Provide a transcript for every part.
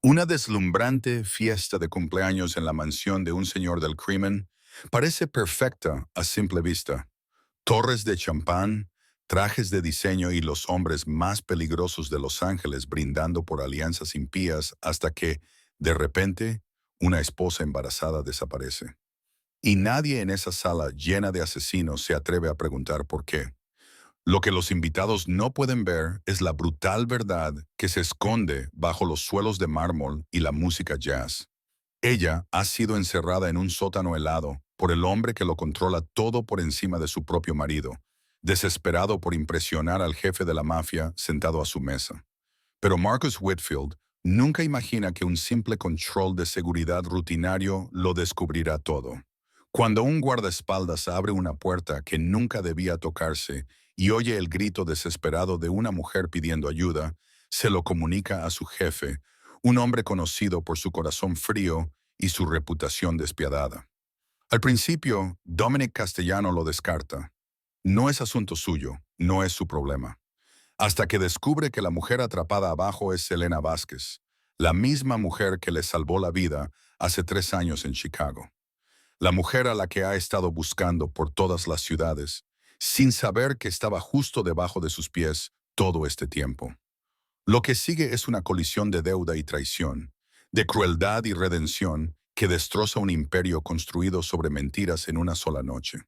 Una deslumbrante fiesta de cumpleaños en la mansión de un señor del crimen parece perfecta a simple vista. Torres de champán, trajes de diseño y los hombres más peligrosos de Los Ángeles brindando por alianzas impías hasta que, de repente, una esposa embarazada desaparece. Y nadie en esa sala llena de asesinos se atreve a preguntar por qué. Lo que los invitados no pueden ver es la brutal verdad que se esconde bajo los suelos de mármol y la música jazz. Ella ha sido encerrada en un sótano helado por el hombre que lo controla todo por encima de su propio marido, desesperado por impresionar al jefe de la mafia sentado a su mesa. Pero Marcus Whitfield nunca imagina que un simple control de seguridad rutinario lo descubrirá todo. Cuando un guardaespaldas abre una puerta que nunca debía tocarse y oye el grito desesperado de una mujer pidiendo ayuda, se lo comunica a su jefe, un hombre conocido por su corazón frío y su reputación despiadada. Al principio, Dominic Castellano lo descarta. No es asunto suyo, no es su problema. Hasta que descubre que la mujer atrapada abajo es Selena Vázquez, la misma mujer que le salvó la vida hace 3 años en Chicago. La mujer a la que ha estado buscando por todas las ciudades, sin saber que estaba justo debajo de sus pies todo este tiempo. Lo que sigue es una colisión de deuda y traición, de crueldad y redención que destroza un imperio construido sobre mentiras en una sola noche.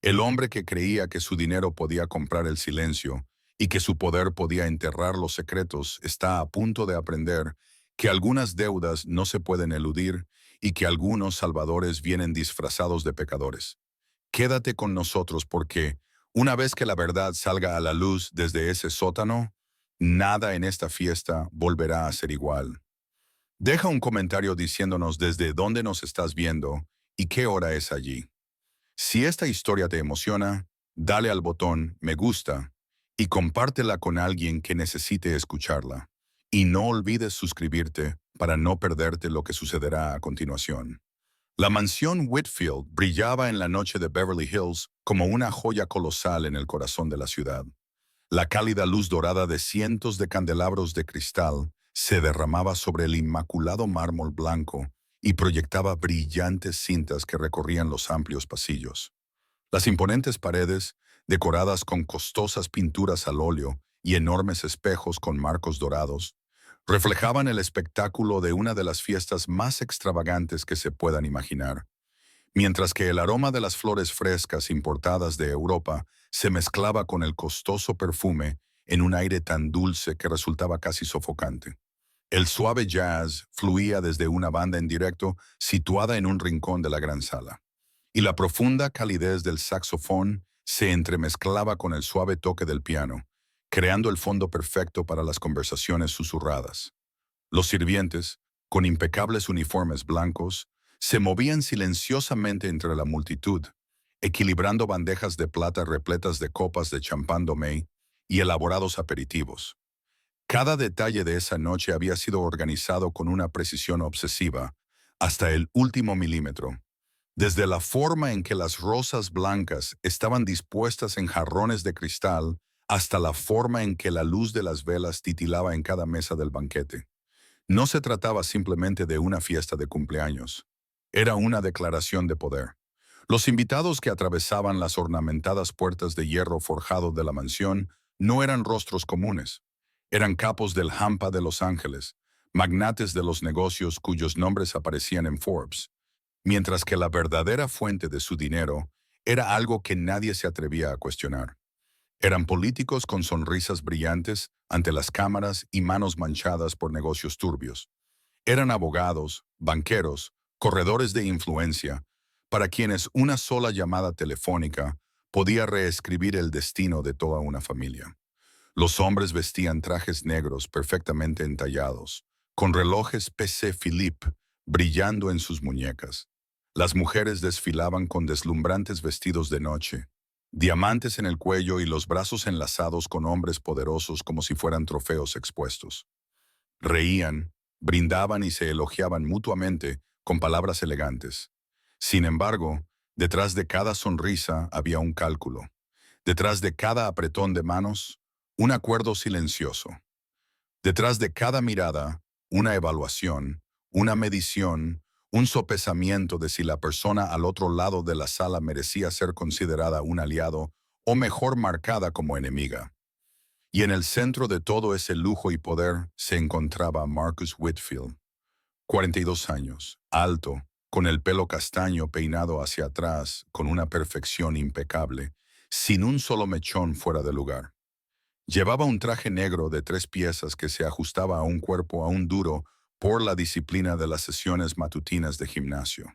El hombre que creía que su dinero podía comprar el silencio y que su poder podía enterrar los secretos está a punto de aprender que algunas deudas no se pueden eludir y que algunos salvadores vienen disfrazados de pecadores. Quédate con nosotros porque, una vez que la verdad salga a la luz desde ese sótano, nada en esta fiesta volverá a ser igual. Deja un comentario diciéndonos desde dónde nos estás viendo y qué hora es allí. Si esta historia te emociona, dale al botón me gusta y compártela con alguien que necesite escucharla. Y no olvides suscribirte para no perderte lo que sucederá a continuación. La mansión Whitfield brillaba en la noche de Beverly Hills como una joya colosal en el corazón de la ciudad. La cálida luz dorada de cientos de candelabros de cristal se derramaba sobre el inmaculado mármol blanco y proyectaba brillantes cintas que recorrían los amplios pasillos. Las imponentes paredes, decoradas con costosas pinturas al óleo y enormes espejos con marcos dorados, reflejaban el espectáculo de una de las fiestas más extravagantes que se puedan imaginar, mientras que el aroma de las flores frescas importadas de Europa se mezclaba con el costoso perfume en un aire tan dulce que resultaba casi sofocante. El suave jazz fluía desde una banda en directo situada en un rincón de la gran sala, y la profunda calidez del saxofón se entremezclaba con el suave toque del piano, creando el fondo perfecto para las conversaciones susurradas. Los sirvientes, con impecables uniformes blancos, se movían silenciosamente entre la multitud, equilibrando bandejas de plata repletas de copas de champán Domey y elaborados aperitivos. Cada detalle de esa noche había sido organizado con una precisión obsesiva, hasta el último milímetro. Desde la forma en que las rosas blancas estaban dispuestas en jarrones de cristal, hasta la forma en que la luz de las velas titilaba en cada mesa del banquete. No se trataba simplemente de una fiesta de cumpleaños. Era una declaración de poder. Los invitados que atravesaban las ornamentadas puertas de hierro forjado de la mansión no eran rostros comunes. Eran capos del Hampa de Los Ángeles, magnates de los negocios cuyos nombres aparecían en Forbes, mientras que la verdadera fuente de su dinero era algo que nadie se atrevía a cuestionar. Eran políticos con sonrisas brillantes ante las cámaras y manos manchadas por negocios turbios. Eran abogados, banqueros, corredores de influencia, para quienes una sola llamada telefónica podía reescribir el destino de toda una familia. Los hombres vestían trajes negros perfectamente entallados, con relojes PC Philippe brillando en sus muñecas. Las mujeres desfilaban con deslumbrantes vestidos de noche, diamantes en el cuello y los brazos enlazados con hombres poderosos como si fueran trofeos expuestos. Reían, brindaban y se elogiaban mutuamente con palabras elegantes. Sin embargo, detrás de cada sonrisa había un cálculo. Detrás de cada apretón de manos, un acuerdo silencioso. Detrás de cada mirada, una evaluación, una medición, un sopesamiento de si la persona al otro lado de la sala merecía ser considerada un aliado o mejor marcada como enemiga. Y en el centro de todo ese lujo y poder se encontraba Marcus Whitfield, 42 años, alto, con el pelo castaño peinado hacia atrás con una perfección impecable, sin un solo mechón fuera de lugar. Llevaba un traje negro de 3 piezas que se ajustaba a un cuerpo aún duro por la disciplina de las sesiones matutinas de gimnasio.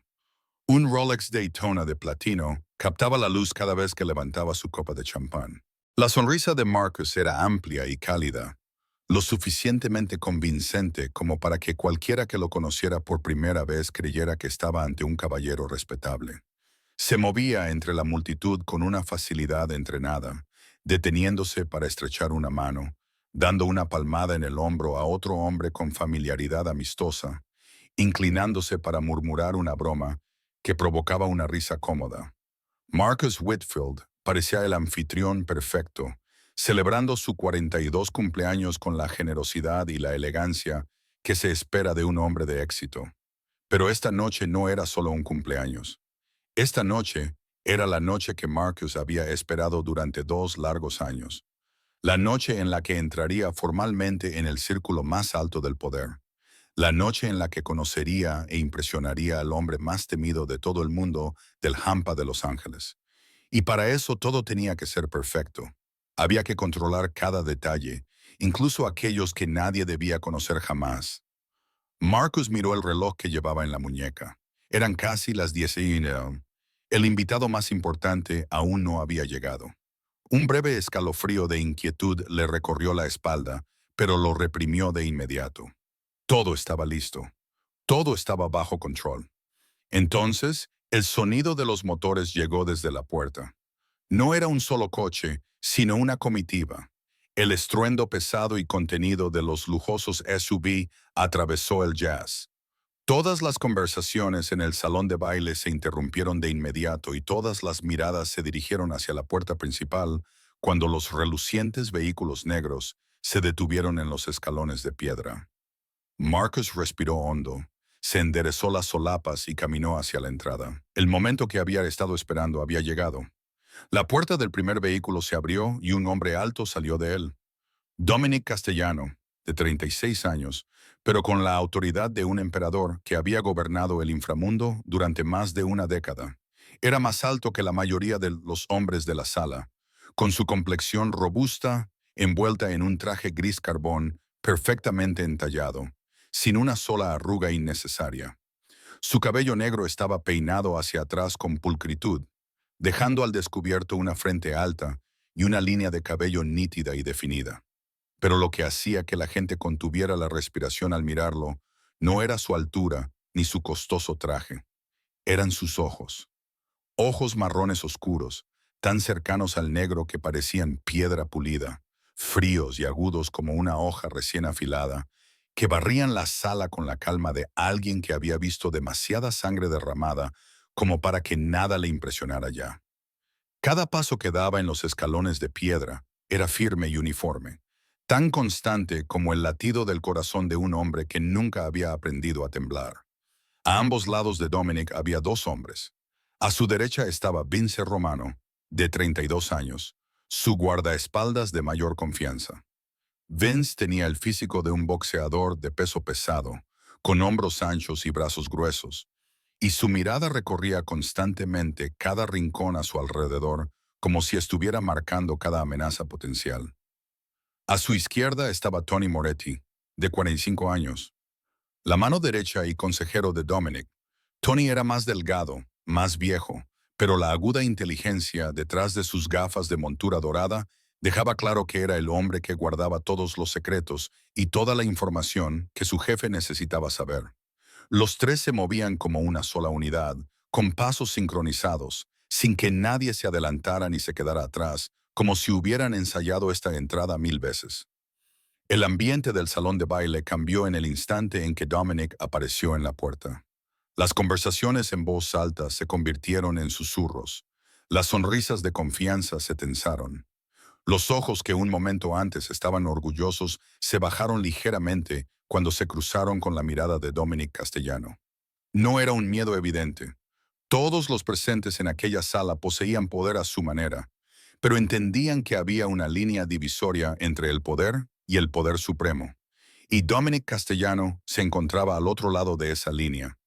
Un Rolex Daytona de platino captaba la luz cada vez que levantaba su copa de champán. La sonrisa de Marcus era amplia y cálida, lo suficientemente convincente como para que cualquiera que lo conociera por primera vez creyera que estaba ante un caballero respetable. Se movía entre la multitud con una facilidad entrenada, deteniéndose para estrechar una mano, dando una palmada en el hombro a otro hombre con familiaridad amistosa, inclinándose para murmurar una broma que provocaba una risa cómoda. Marcus Whitfield parecía el anfitrión perfecto, celebrando su 42 cumpleaños con la generosidad y la elegancia que se espera de un hombre de éxito. Pero esta noche no era solo un cumpleaños. Esta noche era la noche que Marcus había esperado durante 2 largos años, la noche en la que entraría formalmente en el círculo más alto del poder, la noche en la que conocería e impresionaría al hombre más temido de todo el mundo del Hampa de Los Ángeles. Y para eso todo tenía que ser perfecto. Había que controlar cada detalle, incluso aquellos que nadie debía conocer jamás. Marcus miró el reloj que llevaba en la muñeca. Eran casi las 10:00. El invitado más importante aún no había llegado. Un breve escalofrío de inquietud le recorrió la espalda, pero lo reprimió de inmediato. Todo estaba listo. Todo estaba bajo control. Entonces, el sonido de los motores llegó desde la puerta. No era un solo coche, sino una comitiva. El estruendo pesado y contenido de los lujosos SUV atravesó el jazz. Todas las conversaciones en el salón de baile se interrumpieron de inmediato y todas las miradas se dirigieron hacia la puerta principal cuando los relucientes vehículos negros se detuvieron en los escalones de piedra. Marcus respiró hondo, se enderezó las solapas y caminó hacia la entrada. El momento que había estado esperando había llegado. La puerta del primer vehículo se abrió y un hombre alto salió de él. Dominic Castellano, de 36 años, pero con la autoridad de un emperador que había gobernado el inframundo durante más de una década. Era más alto que la mayoría de los hombres de la sala, con su complexión robusta, envuelta en un traje gris carbón perfectamente entallado, sin una sola arruga innecesaria. Su cabello negro estaba peinado hacia atrás con pulcritud, dejando al descubierto una frente alta y una línea de cabello nítida y definida. Pero lo que hacía que la gente contuviera la respiración al mirarlo no era su altura ni su costoso traje, eran sus ojos. Ojos marrones oscuros, tan cercanos al negro que parecían piedra pulida, fríos y agudos como una hoja recién afilada, que barrían la sala con la calma de alguien que había visto demasiada sangre derramada como para que nada le impresionara ya. Cada paso que daba en los escalones de piedra era firme y uniforme, tan constante como el latido del corazón de un hombre que nunca había aprendido a temblar. A ambos lados de Dominic había 2 hombres. A su derecha estaba Vince Romano, de 32 años, su guardaespaldas de mayor confianza. Vince tenía el físico de un boxeador de peso pesado, con hombros anchos y brazos gruesos, y su mirada recorría constantemente cada rincón a su alrededor, como si estuviera marcando cada amenaza potencial. A su izquierda estaba Tony Moretti, de 45 años. La mano derecha y consejero de Dominic. Tony era más delgado, más viejo, pero la aguda inteligencia detrás de sus gafas de montura dorada dejaba claro que era el hombre que guardaba todos los secretos y toda la información que su jefe necesitaba saber. Los tres se movían como una sola unidad, con pasos sincronizados, sin que nadie se adelantara ni se quedara atrás, como si hubieran ensayado esta entrada 1000 veces. El ambiente del salón de baile cambió en el instante en que Dominic apareció en la puerta. Las conversaciones en voz alta se convirtieron en susurros. Las sonrisas de confianza se tensaron. Los ojos que un momento antes estaban orgullosos se bajaron ligeramente cuando se cruzaron con la mirada de Dominic Castellano. No era un miedo evidente. Todos los presentes en aquella sala poseían poder a su manera, pero entendían que había una línea divisoria entre el poder y el poder supremo. Y Dominic Castellano se encontraba al otro lado de esa línea,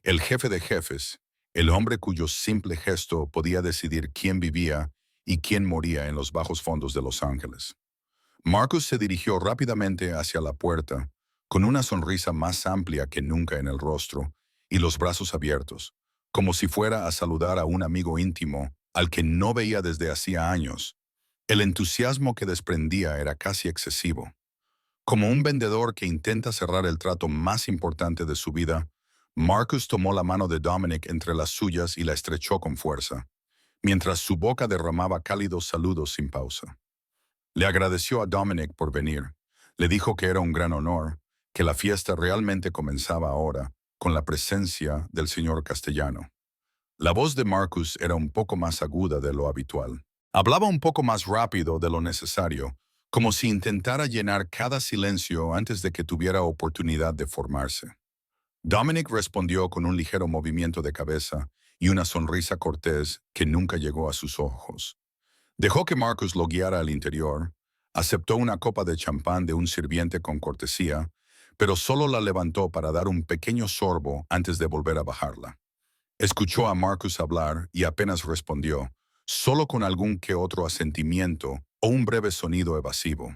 el jefe de jefes, el hombre cuyo simple gesto podía decidir quién vivía y quién moría en los bajos fondos de Los Ángeles. Marcus se dirigió rápidamente hacia la puerta, con una sonrisa más amplia que nunca en el rostro y los brazos abiertos, como si fuera a saludar a un amigo íntimo al que no veía desde hacía años. El entusiasmo que desprendía era casi excesivo. Como un vendedor que intenta cerrar el trato más importante de su vida, Marcus tomó la mano de Dominic entre las suyas y la estrechó con fuerza, mientras su boca derramaba cálidos saludos sin pausa. Le agradeció a Dominic por venir. Le dijo que era un gran honor, que la fiesta realmente comenzaba ahora, con la presencia del señor Castellano. La voz de Marcus era un poco más aguda de lo habitual. Hablaba un poco más rápido de lo necesario, como si intentara llenar cada silencio antes de que tuviera oportunidad de formarse. Dominic respondió con un ligero movimiento de cabeza y una sonrisa cortés que nunca llegó a sus ojos. Dejó que Marcus lo guiara al interior, aceptó una copa de champán de un sirviente con cortesía, pero solo la levantó para dar un pequeño sorbo antes de volver a bajarla. Escuchó a Marcus hablar y apenas respondió, solo con algún que otro asentimiento o un breve sonido evasivo.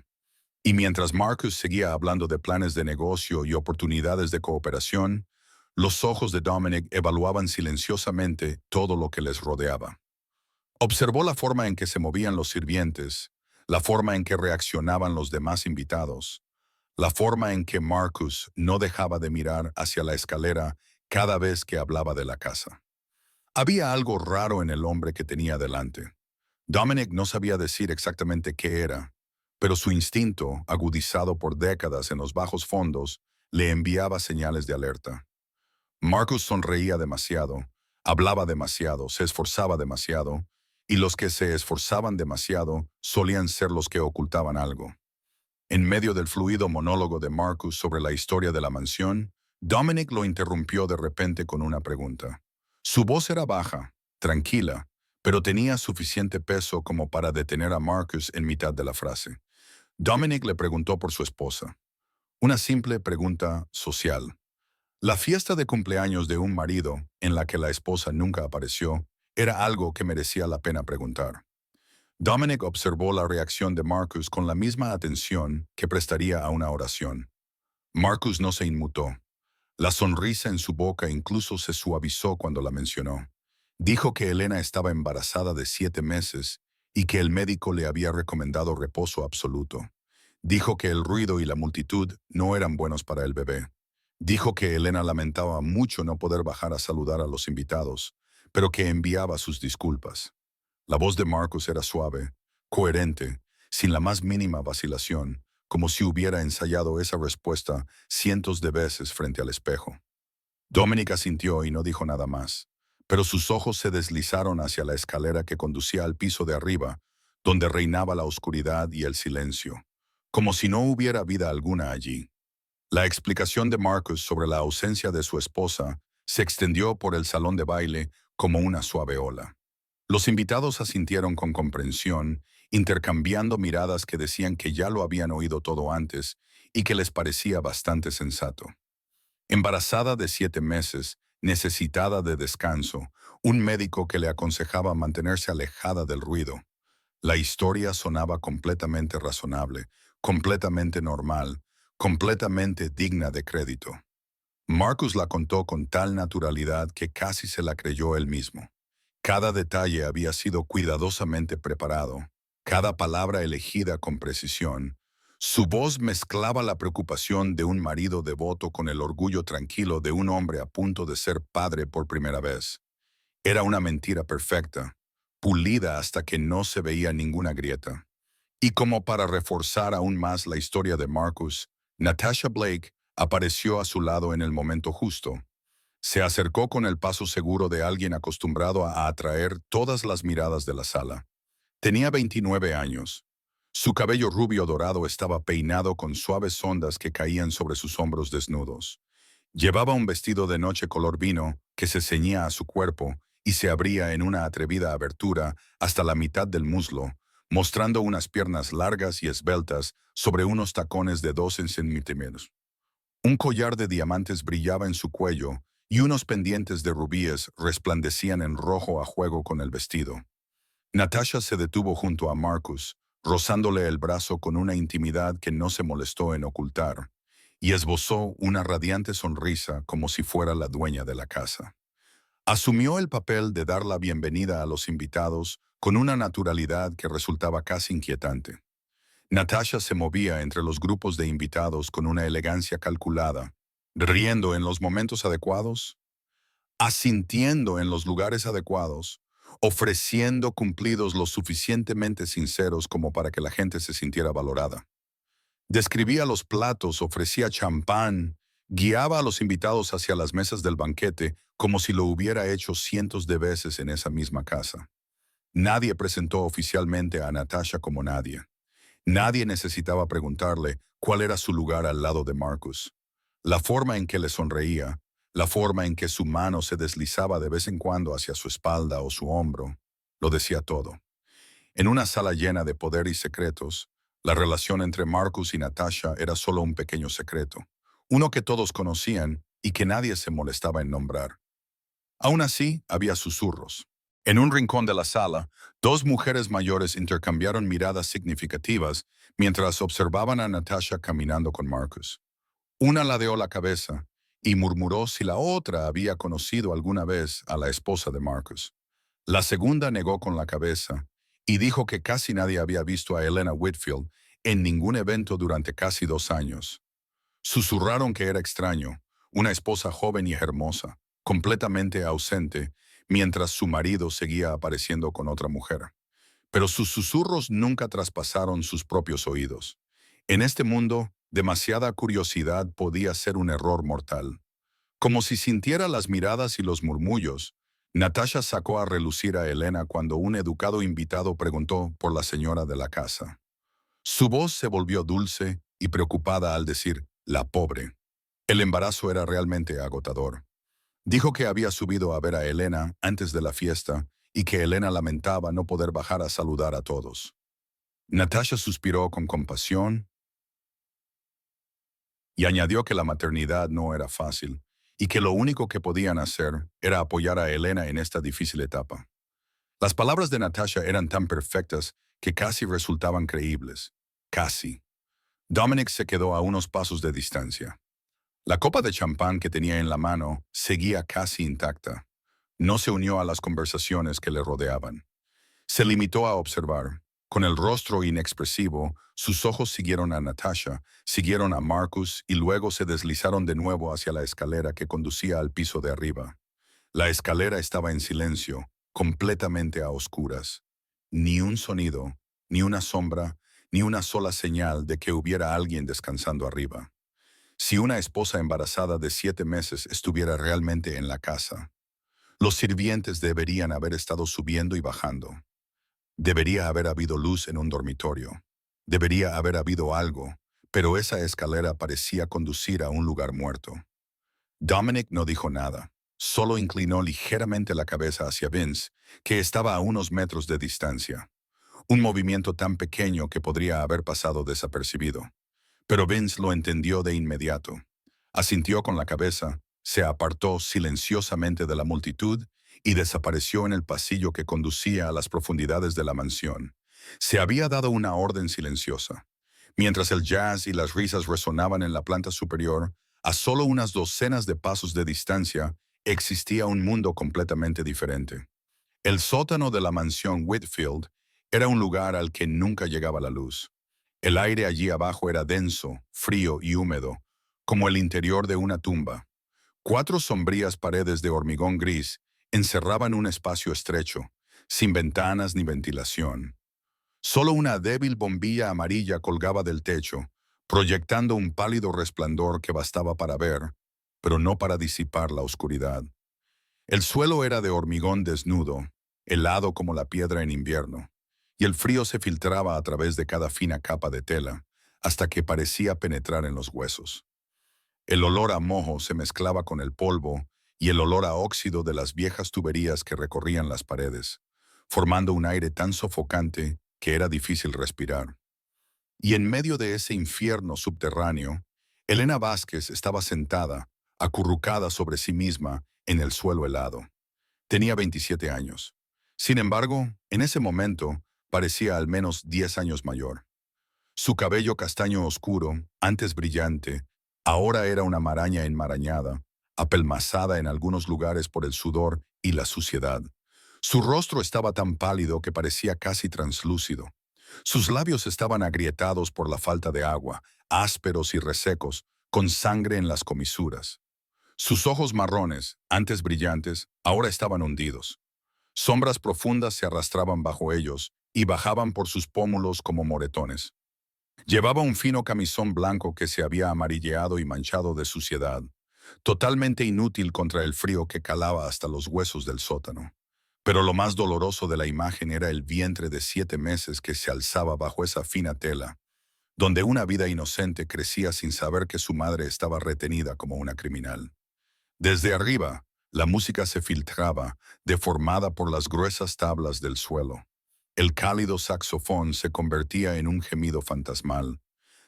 Y mientras Marcus seguía hablando de planes de negocio y oportunidades de cooperación, los ojos de Dominic evaluaban silenciosamente todo lo que les rodeaba. Observó la forma en que se movían los sirvientes, la forma en que reaccionaban los demás invitados, la forma en que Marcus no dejaba de mirar hacia la escalera cada vez que hablaba de la casa. Había algo raro en el hombre que tenía delante. Dominic no sabía decir exactamente qué era, pero su instinto, agudizado por décadas en los bajos fondos, le enviaba señales de alerta. Marcus sonreía demasiado, hablaba demasiado, se esforzaba demasiado, y los que se esforzaban demasiado solían ser los que ocultaban algo. En medio del fluido monólogo de Marcus sobre la historia de la mansión, Dominic lo interrumpió de repente con una pregunta. Su voz era baja, tranquila, pero tenía suficiente peso como para detener a Marcus en mitad de la frase. Dominic le preguntó por su esposa. Una simple pregunta social. La fiesta de cumpleaños de un marido, en la que la esposa nunca apareció, era algo que merecía la pena preguntar. Dominic observó la reacción de Marcus con la misma atención que prestaría a una oración. Marcus no se inmutó. La sonrisa en su boca incluso se suavizó cuando la mencionó. Dijo que Elena estaba embarazada de 7 meses y que el médico le había recomendado reposo absoluto. Dijo que el ruido y la multitud no eran buenos para el bebé. Dijo que Elena lamentaba mucho no poder bajar a saludar a los invitados, pero que enviaba sus disculpas. La voz de Marcus era suave, coherente, sin la más mínima vacilación, como si hubiera ensayado esa respuesta cientos de veces frente al espejo. Dominic asintió y no dijo nada más, pero sus ojos se deslizaron hacia la escalera que conducía al piso de arriba, donde reinaba la oscuridad y el silencio, como si no hubiera vida alguna allí. La explicación de Marcus sobre la ausencia de su esposa se extendió por el salón de baile como una suave ola. Los invitados asintieron con comprensión, intercambiando miradas que decían que ya lo habían oído todo antes y que les parecía bastante sensato. Embarazada de 7 meses, necesitada de descanso, un médico que le aconsejaba mantenerse alejada del ruido. La historia sonaba completamente razonable, completamente normal, completamente digna de crédito. Marcus la contó con tal naturalidad que casi se la creyó él mismo. Cada detalle había sido cuidadosamente preparado, cada palabra elegida con precisión. Su voz mezclaba la preocupación de un marido devoto con el orgullo tranquilo de un hombre a punto de ser padre por primera vez. Era una mentira perfecta, pulida hasta que no se veía ninguna grieta. Y como para reforzar aún más la historia de Marcus, Natasha Blake apareció a su lado en el momento justo. Se acercó con el paso seguro de alguien acostumbrado a atraer todas las miradas de la sala. Tenía 29 años. Su cabello rubio dorado estaba peinado con suaves ondas que caían sobre sus hombros desnudos. Llevaba un vestido de noche color vino que se ceñía a su cuerpo y se abría en una atrevida abertura hasta la mitad del muslo, mostrando unas piernas largas y esbeltas sobre unos tacones de 12 centímetros. Un collar de diamantes brillaba en su cuello y unos pendientes de rubíes resplandecían en rojo a juego con el vestido. Natasha se detuvo junto a Marcus, rozándole el brazo con una intimidad que no se molestó en ocultar, y esbozó una radiante sonrisa como si fuera la dueña de la casa. Asumió el papel de dar la bienvenida a los invitados con una naturalidad que resultaba casi inquietante. Natasha se movía entre los grupos de invitados con una elegancia calculada, riendo en los momentos adecuados, asintiendo en los lugares adecuados, ofreciendo cumplidos lo suficientemente sinceros como para que la gente se sintiera valorada. Describía los platos, ofrecía champán, guiaba a los invitados hacia las mesas del banquete como si lo hubiera hecho cientos de veces en esa misma casa. Nadie presentó oficialmente a Natasha como nadie. Nadie necesitaba preguntarle cuál era su lugar al lado de Marcus. La forma en que le sonreía, la forma en que su mano se deslizaba de vez en cuando hacia su espalda o su hombro, lo decía todo. En una sala llena de poder y secretos, la relación entre Marcus y Natasha era solo un pequeño secreto, uno que todos conocían y que nadie se molestaba en nombrar. Aún así, había susurros. En un rincón de la sala, dos mujeres mayores intercambiaron miradas significativas mientras observaban a Natasha caminando con Marcus. Una ladeó la cabeza y murmuró si la otra había conocido alguna vez a la esposa de Marcus. La segunda negó con la cabeza y dijo que casi nadie había visto a Elena Whitfield en ningún evento durante casi 2 años. Susurraron que era extraño, una esposa joven y hermosa, completamente ausente, mientras su marido seguía apareciendo con otra mujer. Pero sus susurros nunca traspasaron sus propios oídos. En este mundo, demasiada curiosidad podía ser un error mortal. Como si sintiera las miradas y los murmullos, Natasha sacó a relucir a Elena cuando un educado invitado preguntó por la señora de la casa. Su voz se volvió dulce y preocupada al decir, la pobre. El embarazo era realmente agotador. Dijo que había subido a ver a Elena antes de la fiesta y que Elena lamentaba no poder bajar a saludar a todos. Natasha suspiró con compasión y añadió que la maternidad no era fácil y que lo único que podían hacer era apoyar a Elena en esta difícil etapa. Las palabras de Natasha eran tan perfectas que casi resultaban creíbles. Casi. Dominic se quedó a unos pasos de distancia. La copa de champán que tenía en la mano seguía casi intacta. No se unió a las conversaciones que le rodeaban. Se limitó a observar. Con el rostro inexpresivo, sus ojos siguieron a Natasha, siguieron a Marcus y luego se deslizaron de nuevo hacia la escalera que conducía al piso de arriba. La escalera estaba en silencio, completamente a oscuras. Ni un sonido, ni una sombra, ni una sola señal de que hubiera alguien descansando arriba. Si una esposa embarazada de 7 meses estuviera realmente en la casa, los sirvientes deberían haber estado subiendo y bajando. Debería haber habido luz en un dormitorio. Debería haber habido algo, pero esa escalera parecía conducir a un lugar muerto. Dominic no dijo nada, solo inclinó ligeramente la cabeza hacia Vince, que estaba a unos metros de distancia. Un movimiento tan pequeño que podría haber pasado desapercibido. Pero Vince lo entendió de inmediato. Asintió con la cabeza, se apartó silenciosamente de la multitud y desapareció en el pasillo que conducía a las profundidades de la mansión. Se había dado una orden silenciosa. Mientras el jazz y las risas resonaban en la planta superior, a solo unas docenas de pasos de distancia, existía un mundo completamente diferente. El sótano de la mansión Whitfield era un lugar al que nunca llegaba la luz. El aire allí abajo era denso, frío y húmedo, como el interior de una tumba. 4 sombrías paredes de hormigón gris encerraban un espacio estrecho, sin ventanas ni ventilación. Solo una débil bombilla amarilla colgaba del techo, proyectando un pálido resplandor que bastaba para ver, pero no para disipar la oscuridad. El suelo era de hormigón desnudo, helado como la piedra en invierno, y el frío se filtraba a través de cada fina capa de tela, hasta que parecía penetrar en los huesos. El olor a mojo se mezclaba con el polvo y el olor a óxido de las viejas tuberías que recorrían las paredes, formando un aire tan sofocante que era difícil respirar. Y en medio de ese infierno subterráneo, Elena Vázquez estaba sentada, acurrucada sobre sí misma, en el suelo helado. Tenía 27 años. Sin embargo, en ese momento, parecía al menos 10 años mayor. Su cabello castaño oscuro, antes brillante, ahora era una maraña enmarañada, apelmazada en algunos lugares por el sudor y la suciedad. Su rostro estaba tan pálido que parecía casi translúcido. Sus labios estaban agrietados por la falta de agua, ásperos y resecos, con sangre en las comisuras. Sus ojos marrones, antes brillantes, ahora estaban hundidos. Sombras profundas se arrastraban bajo ellos y bajaban por sus pómulos como moretones. Llevaba un fino camisón blanco que se había amarilleado y manchado de suciedad, totalmente inútil contra el frío que calaba hasta los huesos del sótano. Pero lo más doloroso de la imagen era el vientre de 7 meses que se alzaba bajo esa fina tela, donde una vida inocente crecía sin saber que su madre estaba retenida como una criminal. Desde arriba, la música se filtraba, deformada por las gruesas tablas del suelo. El cálido saxofón se convertía en un gemido fantasmal.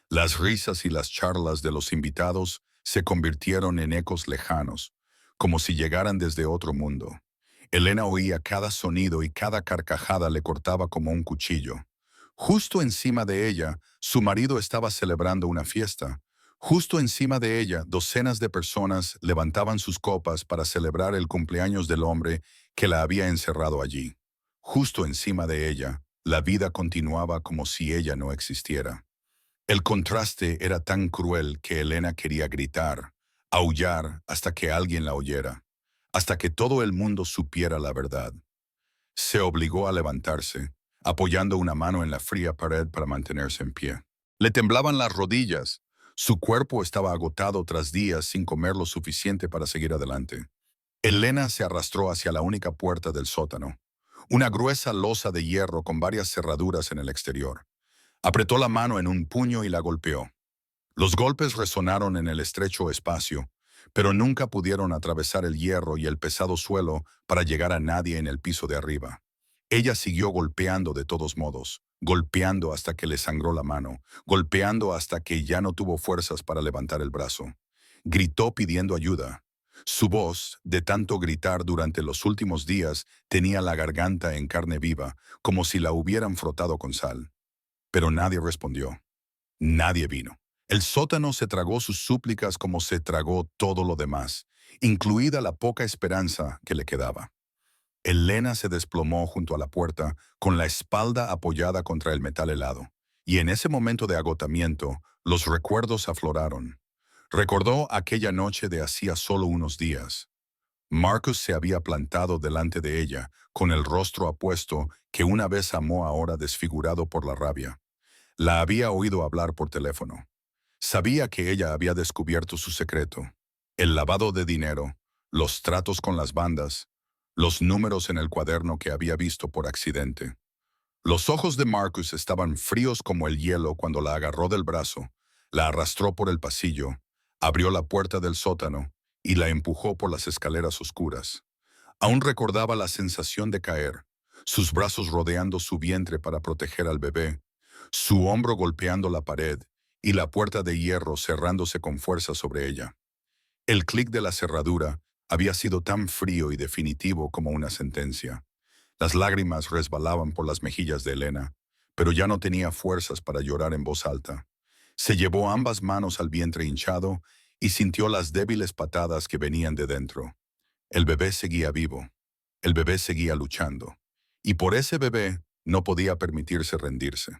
Las risas y las charlas de los invitados se convirtieron en ecos lejanos, como si llegaran desde otro mundo. Elena oía cada sonido y cada carcajada le cortaba como un cuchillo. Justo encima de ella, su marido estaba celebrando una fiesta. Justo encima de ella, docenas de personas levantaban sus copas para celebrar el cumpleaños del hombre que la había encerrado allí. Justo encima de ella, la vida continuaba como si ella no existiera. El contraste era tan cruel que Elena quería gritar, aullar hasta que alguien la oyera, hasta que todo el mundo supiera la verdad. Se obligó a levantarse, apoyando una mano en la fría pared para mantenerse en pie. Le temblaban las rodillas. Su cuerpo estaba agotado tras días sin comer lo suficiente para seguir adelante. Elena se arrastró hacia la única puerta del sótano, una gruesa losa de hierro con varias cerraduras en el exterior. Apretó la mano en un puño y la golpeó. Los golpes resonaron en el estrecho espacio, pero nunca pudieron atravesar el hierro y el pesado suelo para llegar a nadie en el piso de arriba. Ella siguió golpeando de todos modos, golpeando hasta que le sangró la mano, golpeando hasta que ya no tuvo fuerzas para levantar el brazo. Gritó pidiendo ayuda. Su voz, de tanto gritar durante los últimos días, tenía la garganta en carne viva, como si la hubieran frotado con sal. Pero nadie respondió. Nadie vino. El sótano se tragó sus súplicas como se tragó todo lo demás, incluida la poca esperanza que le quedaba. Elena se desplomó junto a la puerta, con la espalda apoyada contra el metal helado, y en ese momento de agotamiento, los recuerdos afloraron. Recordó aquella noche de hacía solo unos días. Marcus se había plantado delante de ella, con el rostro apuesto que una vez amó ahora desfigurado por la rabia. La había oído hablar por teléfono. Sabía que ella había descubierto su secreto, el lavado de dinero, los tratos con las bandas, los números en el cuaderno que había visto por accidente. Los ojos de Marcus estaban fríos como el hielo cuando la agarró del brazo, la arrastró por el pasillo, abrió la puerta del sótano y la empujó por las escaleras oscuras. Aún recordaba la sensación de caer, sus brazos rodeando su vientre para proteger al bebé, su hombro golpeando la pared y la puerta de hierro cerrándose con fuerza sobre ella. El clic de la cerradura había sido tan frío y definitivo como una sentencia. Las lágrimas resbalaban por las mejillas de Elena, pero ya no tenía fuerzas para llorar en voz alta. Se llevó ambas manos al vientre hinchado y sintió las débiles patadas que venían de dentro. El bebé seguía vivo. El bebé seguía luchando. Y por ese bebé no podía permitirse rendirse.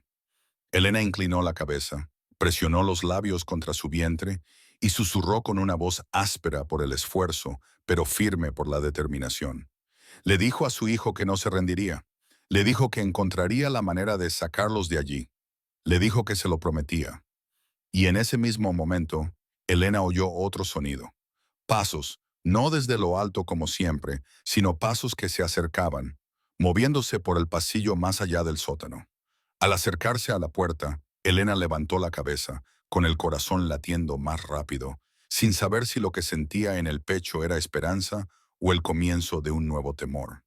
Elena inclinó la cabeza, presionó los labios contra su vientre y susurró con una voz áspera por el esfuerzo, pero firme por la determinación. Le dijo a su hijo que no se rendiría. Le dijo que encontraría la manera de sacarlos de allí. Le dijo que se lo prometía. Y en ese mismo momento, Elena oyó otro sonido. Pasos, no desde lo alto como siempre, sino pasos que se acercaban. moviéndose por el pasillo más allá del sótano. Al acercarse a la puerta, Elena levantó la cabeza, con el corazón latiendo más rápido, sin saber si lo que sentía en el pecho era esperanza o el comienzo de un nuevo temor.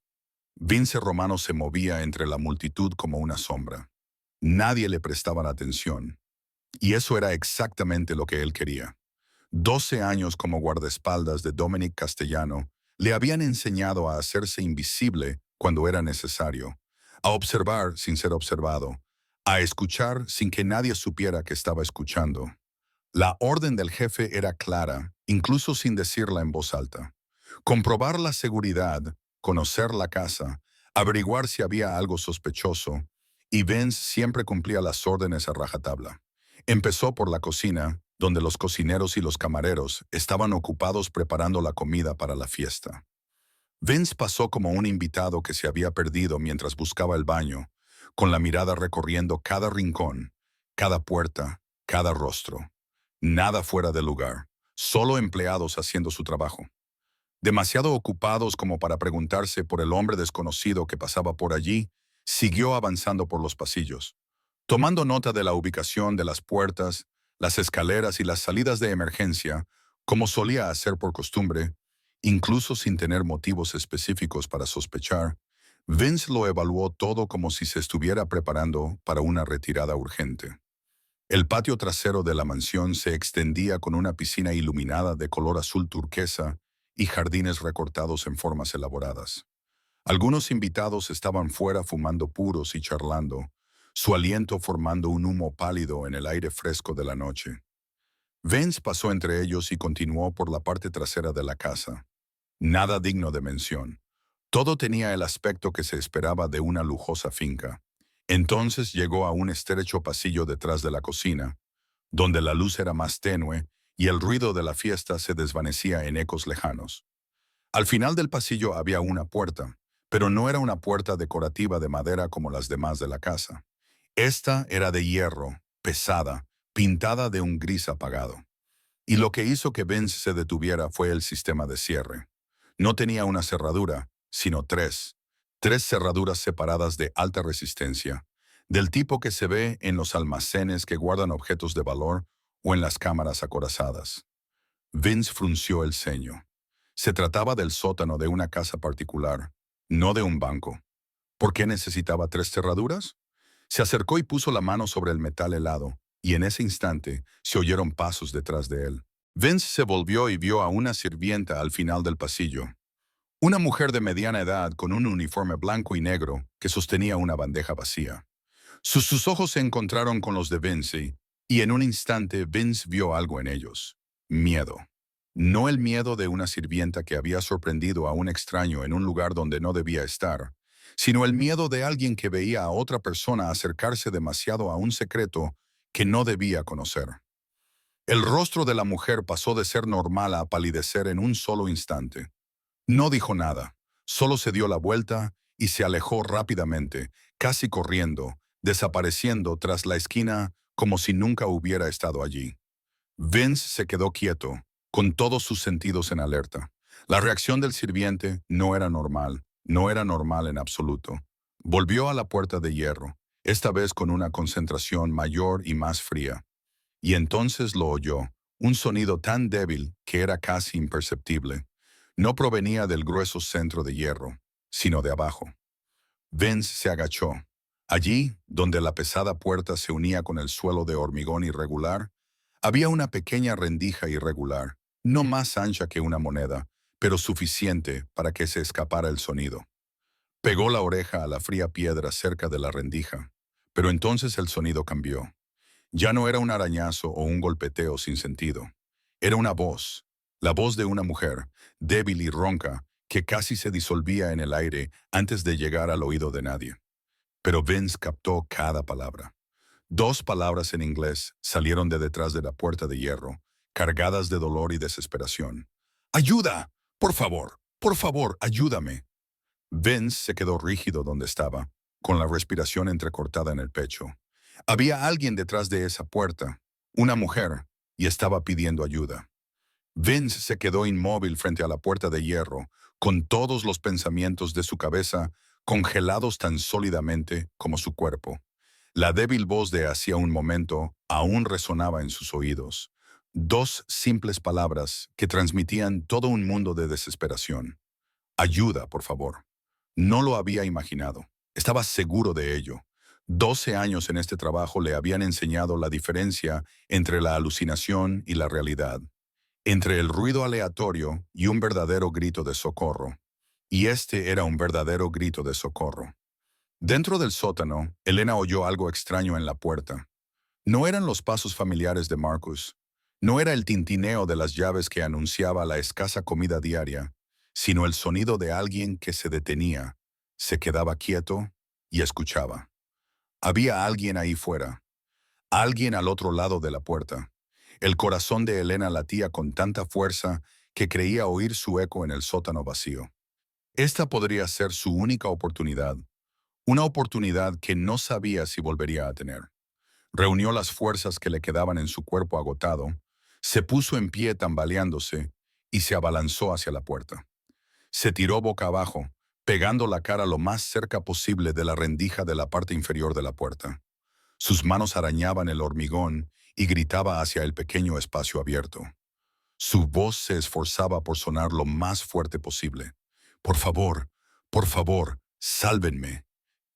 Vince Romano se movía entre la multitud como una sombra. Nadie le prestaba la atención, y eso era exactamente lo que él quería. 12 años como guardaespaldas de Dominic Castellano le habían enseñado a hacerse invisible cuando era necesario, a observar sin ser observado, a escuchar sin que nadie supiera que estaba escuchando. La orden del jefe era clara, incluso sin decirla en voz alta. Comprobar la seguridad, conocer la casa, averiguar si había algo sospechoso, y Vince siempre cumplía las órdenes a rajatabla. Empezó por la cocina, donde los cocineros y los camareros estaban ocupados preparando la comida para la fiesta. Vince pasó como un invitado que se había perdido mientras buscaba el baño, con la mirada recorriendo cada rincón, cada puerta, cada rostro. Nada fuera de lugar, solo empleados haciendo su trabajo. Demasiado ocupados como para preguntarse por el hombre desconocido que pasaba por allí, siguió avanzando por los pasillos, tomando nota de la ubicación de las puertas, las escaleras y las salidas de emergencia, como solía hacer por costumbre, incluso sin tener motivos específicos para sospechar. Vince lo evaluó todo como si se estuviera preparando para una retirada urgente. El patio trasero de la mansión se extendía con una piscina iluminada de color azul turquesa y jardines recortados en formas elaboradas. Algunos invitados estaban fuera fumando puros y charlando, su aliento formando un humo pálido en el aire fresco de la noche. Vince pasó entre ellos y continuó por la parte trasera de la casa. Nada digno de mención. Todo tenía el aspecto que se esperaba de una lujosa finca. Entonces llegó a un estrecho pasillo detrás de la cocina, donde la luz era más tenue y el ruido de la fiesta se desvanecía en ecos lejanos. Al final del pasillo había una puerta, pero no era una puerta decorativa de madera como las demás de la casa. Esta era de hierro, pesada, pintada de un gris apagado. Y lo que hizo que Vince se detuviera fue el sistema de cierre. No tenía una cerradura, sino tres. Tres cerraduras separadas de alta resistencia, del tipo que se ve en los almacenes que guardan objetos de valor o en las cámaras acorazadas. Vince frunció el ceño. Se trataba del sótano de una casa particular, no de un banco. ¿Por qué necesitaba tres cerraduras? Se acercó y puso la mano sobre el metal helado, y en ese instante se oyeron pasos detrás de él. Vince se volvió y vio a una sirvienta al final del pasillo. Una mujer de mediana edad con un uniforme blanco y negro que sostenía una bandeja vacía. Sus ojos se encontraron con los de Vince, y en un instante Vince vio algo en ellos. Miedo. No el miedo de una sirvienta que había sorprendido a un extraño en un lugar donde no debía estar, sino el miedo de alguien que veía a otra persona acercarse demasiado a un secreto que no debía conocer. El rostro de la mujer pasó de ser normal a palidecer en un solo instante. No dijo nada, solo se dio la vuelta y se alejó rápidamente, casi corriendo, desapareciendo tras la esquina como si nunca hubiera estado allí. Vince se quedó quieto, con todos sus sentidos en alerta. La reacción del sirviente no era normal, no era normal en absoluto. Volvió a la puerta de hierro, esta vez con una concentración mayor y más fría. Y entonces lo oyó, un sonido tan débil que era casi imperceptible. No provenía del grueso centro de hierro, sino de abajo. Vince se agachó. Allí, donde la pesada puerta se unía con el suelo de hormigón irregular, había una pequeña rendija irregular, no más ancha que una moneda, pero suficiente para que se escapara el sonido. Pegó la oreja a la fría piedra cerca de la rendija, pero entonces el sonido cambió. Ya no era un arañazo o un golpeteo sin sentido. Era una voz, la voz de una mujer, débil y ronca, que casi se disolvía en el aire antes de llegar al oído de nadie. Pero Vince captó cada palabra. Dos palabras en inglés salieron de detrás de la puerta de hierro, cargadas de dolor y desesperación. ¡Ayuda! Por favor, ayúdame! Vince se quedó rígido donde estaba, con la respiración entrecortada en el pecho. Había alguien detrás de esa puerta, una mujer, y estaba pidiendo ayuda. Vince se quedó inmóvil frente a la puerta de hierro, con todos los pensamientos de su cabeza congelados tan sólidamente como su cuerpo. La débil voz de hacía un momento aún resonaba en sus oídos. Dos simples palabras que transmitían todo un mundo de desesperación. Ayuda, por favor. No lo había imaginado. Estaba seguro de ello. 12 años en este trabajo le habían enseñado la diferencia entre la alucinación y la realidad, entre el ruido aleatorio y un verdadero grito de socorro. Y este era un verdadero grito de socorro. Dentro del sótano, Elena oyó algo extraño en la puerta. No eran los pasos familiares de Marcus, no era el tintineo de las llaves que anunciaba la escasa comida diaria, sino el sonido de alguien que se detenía, se quedaba quieto y escuchaba. Había alguien ahí fuera, alguien al otro lado de la puerta. El corazón de Elena latía con tanta fuerza que creía oír su eco en el sótano vacío. Esta podría ser su única oportunidad, una oportunidad que no sabía si volvería a tener. Reunió las fuerzas que le quedaban en su cuerpo agotado, se puso en pie tambaleándose y se abalanzó hacia la puerta. Se tiró boca abajo, pegando la cara lo más cerca posible de la rendija de la parte inferior de la puerta. Sus manos arañaban el hormigón y gritaba hacia el pequeño espacio abierto. Su voz se esforzaba por sonar lo más fuerte posible. Por favor, sálvenme.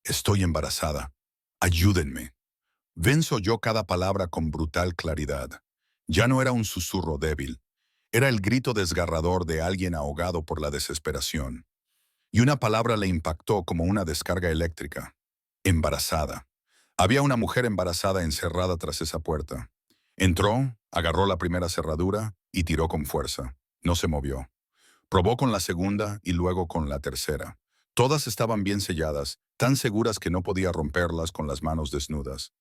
Estoy embarazada. Ayúdenme. Vince oyó cada palabra con brutal claridad. Ya no era un susurro débil. Era el grito desgarrador de alguien ahogado por la desesperación. Y una palabra le impactó como una descarga eléctrica. Embarazada. Había una mujer embarazada encerrada tras esa puerta. Entró, agarró la primera cerradura y tiró con fuerza. No se movió. Probó con la segunda y luego con la tercera. Todas estaban bien selladas, tan seguras que no podía romperlas con las manos desnudas.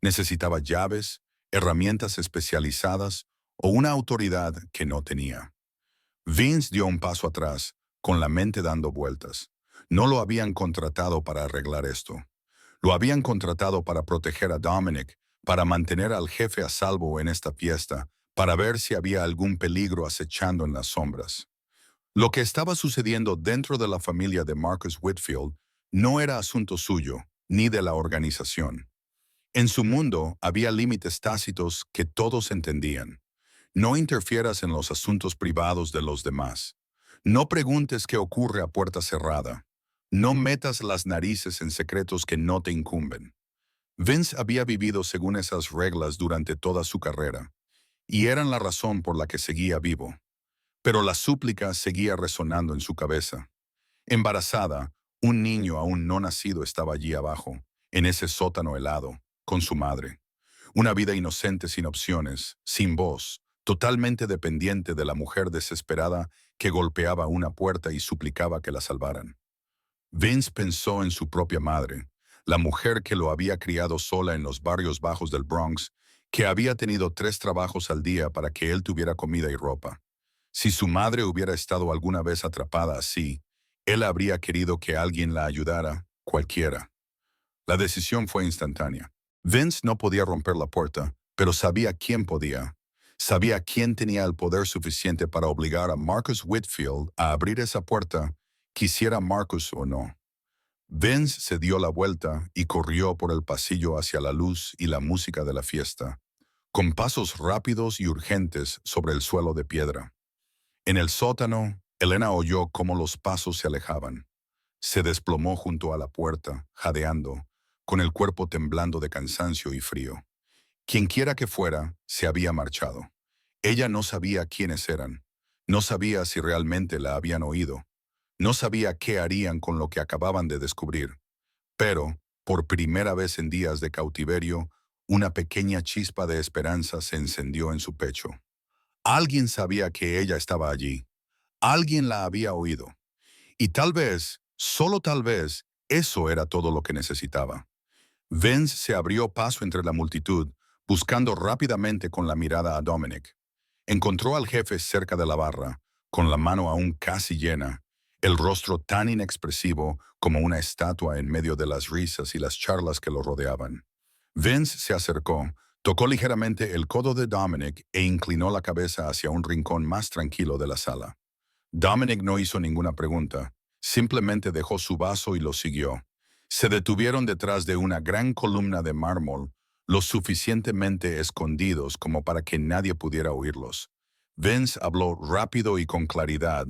Necesitaba llaves, herramientas especializadas o una autoridad que no tenía. Vince dio un paso atrás, con la mente dando vueltas. No lo habían contratado para arreglar esto. Lo habían contratado para proteger a Dominic, para mantener al jefe a salvo en esta fiesta, para ver si había algún peligro acechando en las sombras. Lo que estaba sucediendo dentro de la familia de Marcus Whitfield no era asunto suyo, ni de la organización. En su mundo había límites tácitos que todos entendían. No interfieras en los asuntos privados de los demás. No preguntes qué ocurre a puerta cerrada. No metas las narices en secretos que no te incumben. Vince había vivido según esas reglas durante toda su carrera, y eran la razón por la que seguía vivo. Pero la súplica seguía resonando en su cabeza. Embarazada, un niño aún no nacido estaba allí abajo, en ese sótano helado, con su madre. Una vida inocente sin opciones, sin voz, totalmente dependiente de la mujer desesperada que golpeaba una puerta y suplicaba que la salvaran. Vince pensó en su propia madre, la mujer que lo había criado sola en los barrios bajos del Bronx, que había tenido 3 trabajos al día para que él tuviera comida y ropa. Si su madre hubiera estado alguna vez atrapada así, él habría querido que alguien la ayudara, cualquiera. La decisión fue instantánea. Vince no podía romper la puerta, pero sabía quién podía. Sabía quién tenía el poder suficiente para obligar a Marcus Whitfield a abrir esa puerta, quisiera Marcus o no. Vince se dio la vuelta y corrió por el pasillo hacia la luz y la música de la fiesta, con pasos rápidos y urgentes sobre el suelo de piedra. En el sótano, Elena oyó cómo los pasos se alejaban. Se desplomó junto a la puerta, jadeando, con el cuerpo temblando de cansancio y frío. Quienquiera que fuera, se había marchado. Ella no sabía quiénes eran. No sabía si realmente la habían oído. No sabía qué harían con lo que acababan de descubrir. Pero, por primera vez en días de cautiverio, una pequeña chispa de esperanza se encendió en su pecho. Alguien sabía que ella estaba allí. Alguien la había oído. Y tal vez, solo tal vez, eso era todo lo que necesitaba. Vince se abrió paso entre la multitud, buscando rápidamente con la mirada a Dominic. Encontró al jefe cerca de la barra, con la mano aún casi llena, el rostro tan inexpresivo como una estatua en medio de las risas y las charlas que lo rodeaban. Vince se acercó, tocó ligeramente el codo de Dominic e inclinó la cabeza hacia un rincón más tranquilo de la sala. Dominic no hizo ninguna pregunta, Simplemente dejó su vaso y lo siguió. Se detuvieron detrás de una gran columna de mármol, lo suficientemente escondidos como para que nadie pudiera oírlos. Vince habló rápido y con claridad,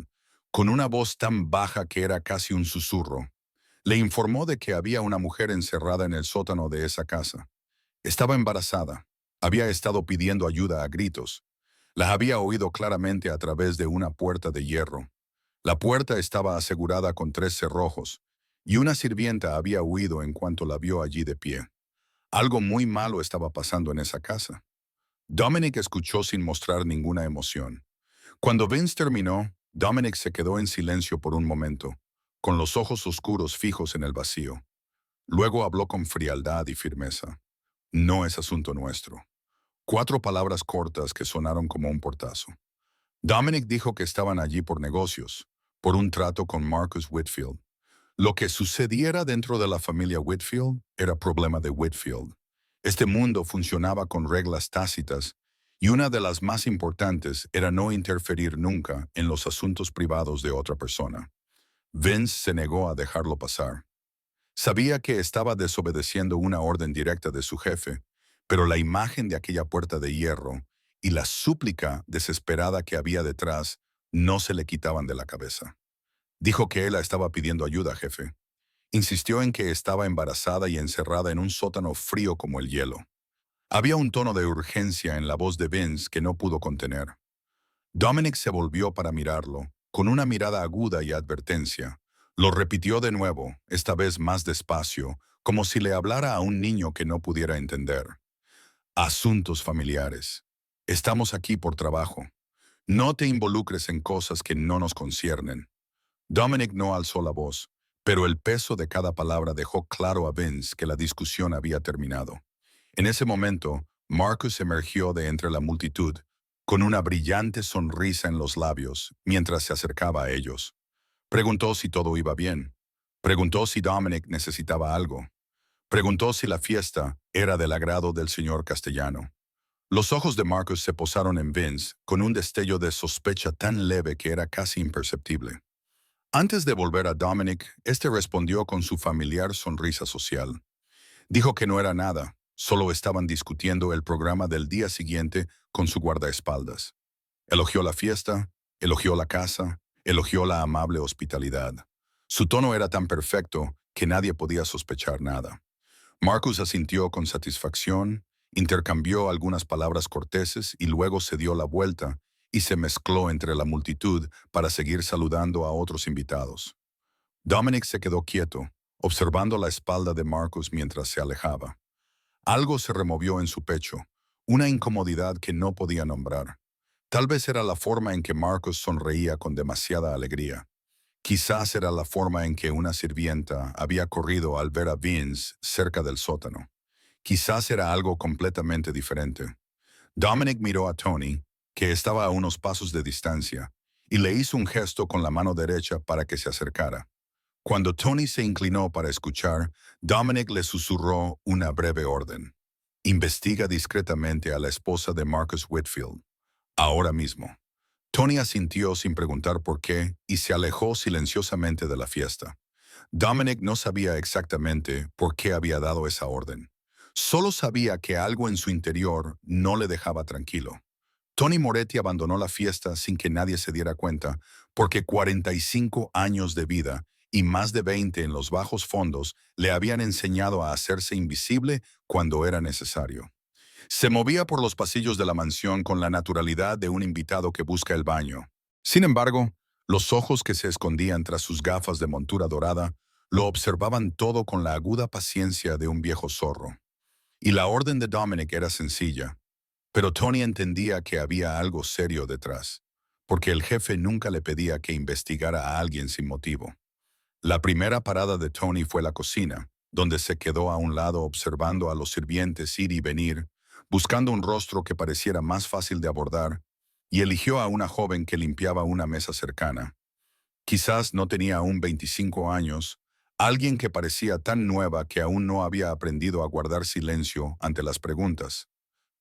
con una voz tan baja que era casi un susurro. Le informó de que había una mujer encerrada en el sótano de esa casa. Estaba embarazada. Había estado pidiendo ayuda a gritos. La había oído claramente a través de una puerta de hierro. La puerta estaba asegurada con 3 cerrojos, y una sirvienta había huido en cuanto la vio allí de pie. Algo muy malo estaba pasando en esa casa. Dominic escuchó sin mostrar ninguna emoción. Cuando Vince terminó, Dominic se quedó en silencio por un momento, con los ojos oscuros fijos en el vacío. Luego habló con frialdad y firmeza. No es asunto nuestro. 4 palabras cortas que sonaron como un portazo. Dominic dijo que estaban allí por negocios, por un trato con Marcus Whitfield. Lo que sucediera dentro de la familia Whitfield era problema de Whitfield. Este mundo funcionaba con reglas tácitas, y una de las más importantes era no interferir nunca en los asuntos privados de otra persona. Vince se negó a dejarlo pasar. Sabía que estaba desobedeciendo una orden directa de su jefe, pero la imagen de aquella puerta de hierro y la súplica desesperada que había detrás no se le quitaban de la cabeza. Dijo que él estaba pidiendo ayuda, jefe. Insistió en que estaba embarazada y encerrada en un sótano frío como el hielo. Había un tono de urgencia en la voz de Vince que no pudo contener. Dominic se volvió para mirarlo, con una mirada aguda y advertencia. Lo repitió de nuevo, esta vez más despacio, como si le hablara a un niño que no pudiera entender. Asuntos familiares. Estamos aquí por trabajo. No te involucres en cosas que no nos conciernen. Dominic no alzó la voz, pero el peso de cada palabra dejó claro a Vince que la discusión había terminado. En ese momento, Marcus emergió de entre la multitud, con una brillante sonrisa en los labios, mientras se acercaba a ellos. Preguntó si todo iba bien. Preguntó si Dominic necesitaba algo. Preguntó si la fiesta era del agrado del señor Castellano. Los ojos de Marcus se posaron en Vince, con un destello de sospecha tan leve que era casi imperceptible. Antes de volver a Dominic, este respondió con su familiar sonrisa social. Dijo que no era nada, solo estaban discutiendo el programa del día siguiente con su guardaespaldas. Elogió la fiesta, elogió la casa, elogió la amable hospitalidad. Su tono era tan perfecto que nadie podía sospechar nada. Marcus asintió con satisfacción, intercambió algunas palabras corteses y luego se dio la vuelta y se mezcló entre la multitud para seguir saludando a otros invitados. Dominic se quedó quieto, observando la espalda de Marcus mientras se alejaba. Algo se removió en su pecho, una incomodidad que no podía nombrar. Tal vez era la forma en que Marcus sonreía con demasiada alegría. Quizás era la forma en que una sirvienta había corrido al ver a Vince cerca del sótano. Quizás era algo completamente diferente. Dominic miró a Tony, que estaba a unos pasos de distancia, y le hizo un gesto con la mano derecha para que se acercara. Cuando Tony se inclinó para escuchar, Dominic le susurró una breve orden. Investiga discretamente a la esposa de Marcus Whitfield. Ahora mismo. Tony asintió sin preguntar por qué y se alejó silenciosamente de la fiesta. Dominic no sabía exactamente por qué había dado esa orden. Solo sabía que algo en su interior no le dejaba tranquilo. Tony Moretti abandonó la fiesta sin que nadie se diera cuenta, porque 45 años de vida y más de 20 en los bajos fondos le habían enseñado a hacerse invisible cuando era necesario. Se movía por los pasillos de la mansión con la naturalidad de un invitado que busca el baño. Sin embargo, los ojos que se escondían tras sus gafas de montura dorada lo observaban todo con la aguda paciencia de un viejo zorro. Y la orden de Dominic era sencilla, pero Tony entendía que había algo serio detrás, porque el jefe nunca le pedía que investigara a alguien sin motivo. La primera parada de Tony fue la cocina, donde se quedó a un lado observando a los sirvientes ir y venir, buscando un rostro que pareciera más fácil de abordar, y eligió a una joven que limpiaba una mesa cercana. Quizás no tenía aún 25 años, alguien que parecía tan nueva que aún no había aprendido a guardar silencio ante las preguntas.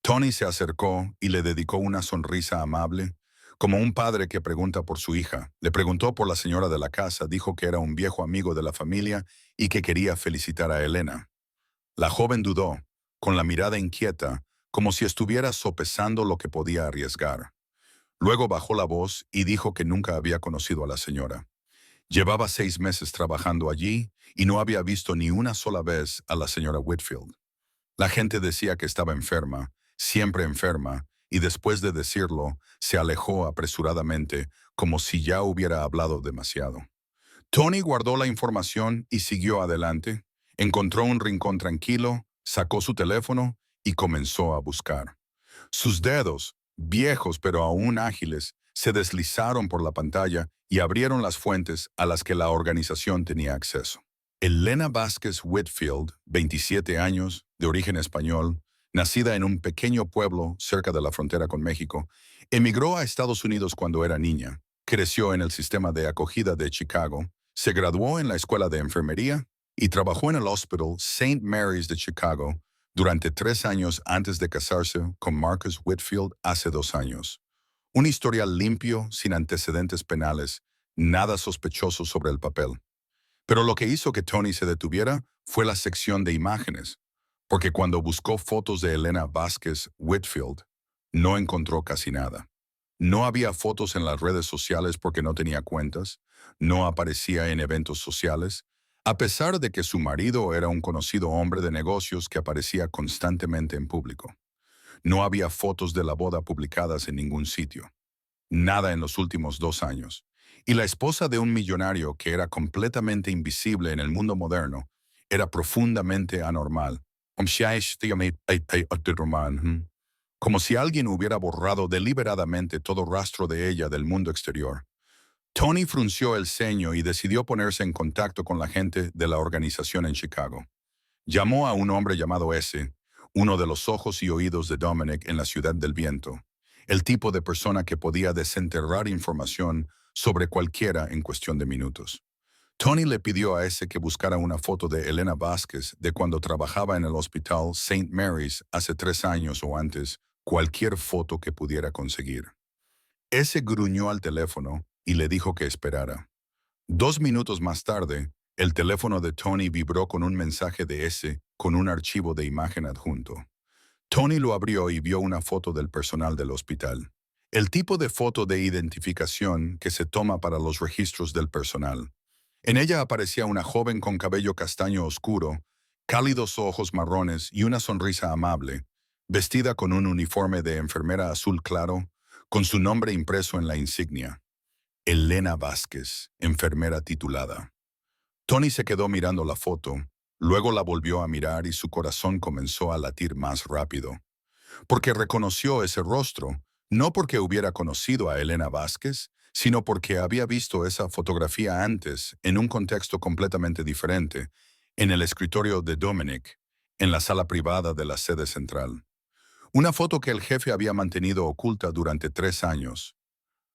Tony se acercó y le dedicó una sonrisa amable, Como un padre que pregunta por su hija. Le preguntó por la señora de la casa, dijo que era un viejo amigo de la familia y que quería felicitar a Elena. La joven dudó, con la mirada inquieta, como si estuviera sopesando lo que podía arriesgar. Luego bajó la voz y dijo que nunca había conocido a la señora. Llevaba 6 meses trabajando allí y no había visto ni una sola vez a la señora Whitfield. La gente decía que estaba enferma, siempre enferma, y después de decirlo, se alejó apresuradamente, como si ya hubiera hablado demasiado. Tony guardó la información y siguió adelante. Encontró un rincón tranquilo, sacó su teléfono y comenzó a buscar. Sus dedos, viejos pero aún ágiles, se deslizaron por la pantalla y abrieron las fuentes a las que la organización tenía acceso. Elena Vázquez Whitfield, 27 años, de origen español, nacida en un pequeño pueblo cerca de la frontera con México, emigró a Estados Unidos cuando era niña. Creció en el sistema de acogida de Chicago, se graduó en la escuela de enfermería y trabajó en el Hospital St. Mary's de Chicago durante 3 años antes de casarse con Marcus Whitfield hace 2 años. Un historial limpio, sin antecedentes penales, nada sospechoso sobre el papel. Pero lo que hizo que Tony se detuviera fue la sección de imágenes, porque cuando buscó fotos de Elena Vázquez Whitfield, no encontró casi nada. No había fotos en las redes sociales porque no tenía cuentas, no aparecía en eventos sociales, a pesar de que su marido era un conocido hombre de negocios que aparecía constantemente en público. No había fotos de la boda publicadas en ningún sitio. Nada en los últimos 2 años. Y la esposa de un millonario que era completamente invisible en el mundo moderno era profundamente anormal. Como si alguien hubiera borrado deliberadamente todo rastro de ella del mundo exterior. Tony frunció el ceño y decidió ponerse en contacto con la gente de la organización en Chicago. Llamó a un hombre llamado S., uno de los ojos y oídos de Dominic en la Ciudad del Viento, el tipo de persona que podía desenterrar información sobre cualquiera en cuestión de minutos. Tony le pidió a S. que buscara una foto de Elena Vázquez de cuando trabajaba en el Hospital St. Mary's hace 3 años o antes, cualquier foto que pudiera conseguir. S. gruñó al teléfono y le dijo que esperara. 2 minutos más tarde, el teléfono de Tony vibró con un mensaje de S. con un archivo de imagen adjunto. Tony lo abrió y vio una foto del personal del hospital. El tipo de foto de identificación que se toma para los registros del personal. En ella aparecía una joven con cabello castaño oscuro, cálidos ojos marrones y una sonrisa amable, vestida con un uniforme de enfermera azul claro, con su nombre impreso en la insignia. Elena Vázquez, enfermera titulada. Tony se quedó mirando la foto, luego la volvió a mirar y su corazón comenzó a latir más rápido. Porque reconoció ese rostro, no porque hubiera conocido a Elena Vázquez, sino porque había visto esa fotografía antes en un contexto completamente diferente, en el escritorio de Dominic, en la sala privada de la sede central. Una foto que el jefe había mantenido oculta durante 3 años.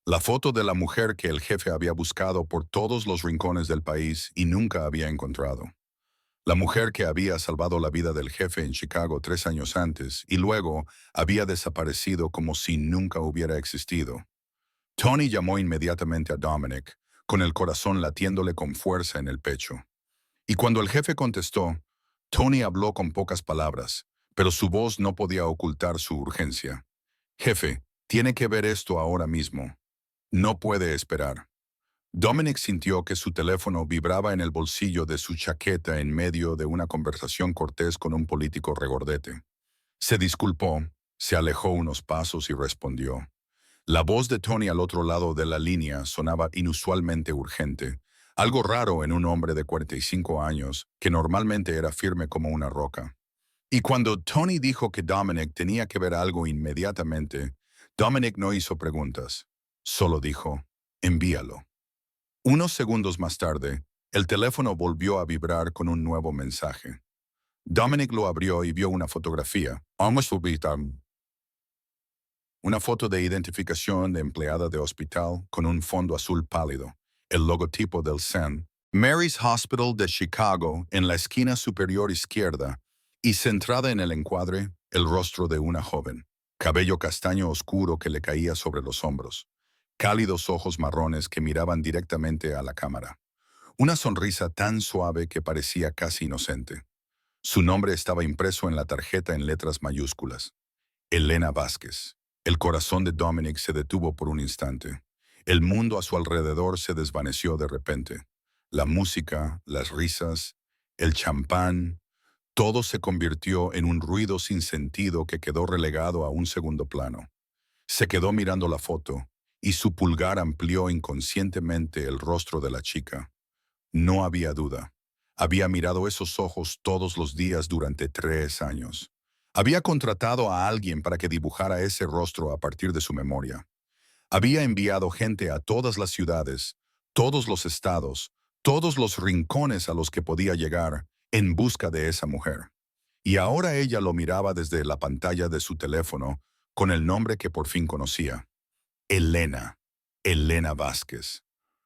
La foto de la mujer que el jefe había buscado por todos los rincones del país y nunca había encontrado. La mujer que había salvado la vida del jefe en Chicago 3 años antes y luego había desaparecido como si nunca hubiera existido. Tony llamó inmediatamente a Dominic, con el corazón latiéndole con fuerza en el pecho. Y cuando el jefe contestó, Tony habló con pocas palabras, pero su voz no podía ocultar su urgencia. Jefe, tiene que ver esto ahora mismo. No puede esperar. Dominic sintió que su teléfono vibraba en el bolsillo de su chaqueta en medio de una conversación cortés con un político regordete. Se disculpó, se alejó unos pasos y respondió. La voz de Tony al otro lado de la línea sonaba inusualmente urgente, algo raro en un hombre de 45 años que normalmente era firme como una roca. Y cuando Tony dijo que Dominic tenía que ver algo inmediatamente, Dominic no hizo preguntas, solo dijo, envíalo. Unos segundos más tarde, el teléfono volvió a vibrar con un nuevo mensaje. Dominic lo abrió y vio una fotografía. Una foto de identificación de empleada de hospital con un fondo azul pálido, el logotipo del St. Mary's Hospital de Chicago en la esquina superior izquierda y centrada en el encuadre, el rostro de una joven, cabello castaño oscuro que le caía sobre los hombros. cálidos ojos marrones que miraban directamente a la cámara. Una sonrisa tan suave que parecía casi inocente. Su nombre estaba impreso en la tarjeta en letras mayúsculas. Elena Vázquez. El corazón de Dominic se detuvo por un instante. El mundo a su alrededor se desvaneció de repente. La música, las risas, el champán, todo se convirtió en un ruido sin sentido que quedó relegado a un segundo plano. Se quedó mirando la foto, y su pulgar amplió inconscientemente el rostro de la chica. No había duda. Había mirado esos ojos todos los días durante 3 años. Había contratado a alguien para que dibujara ese rostro a partir de su memoria. Había enviado gente a todas las ciudades, todos los estados, todos los rincones a los que podía llegar en busca de esa mujer. Y ahora ella lo miraba desde la pantalla de su teléfono con el nombre que por fin conocía. Elena. Elena Vázquez.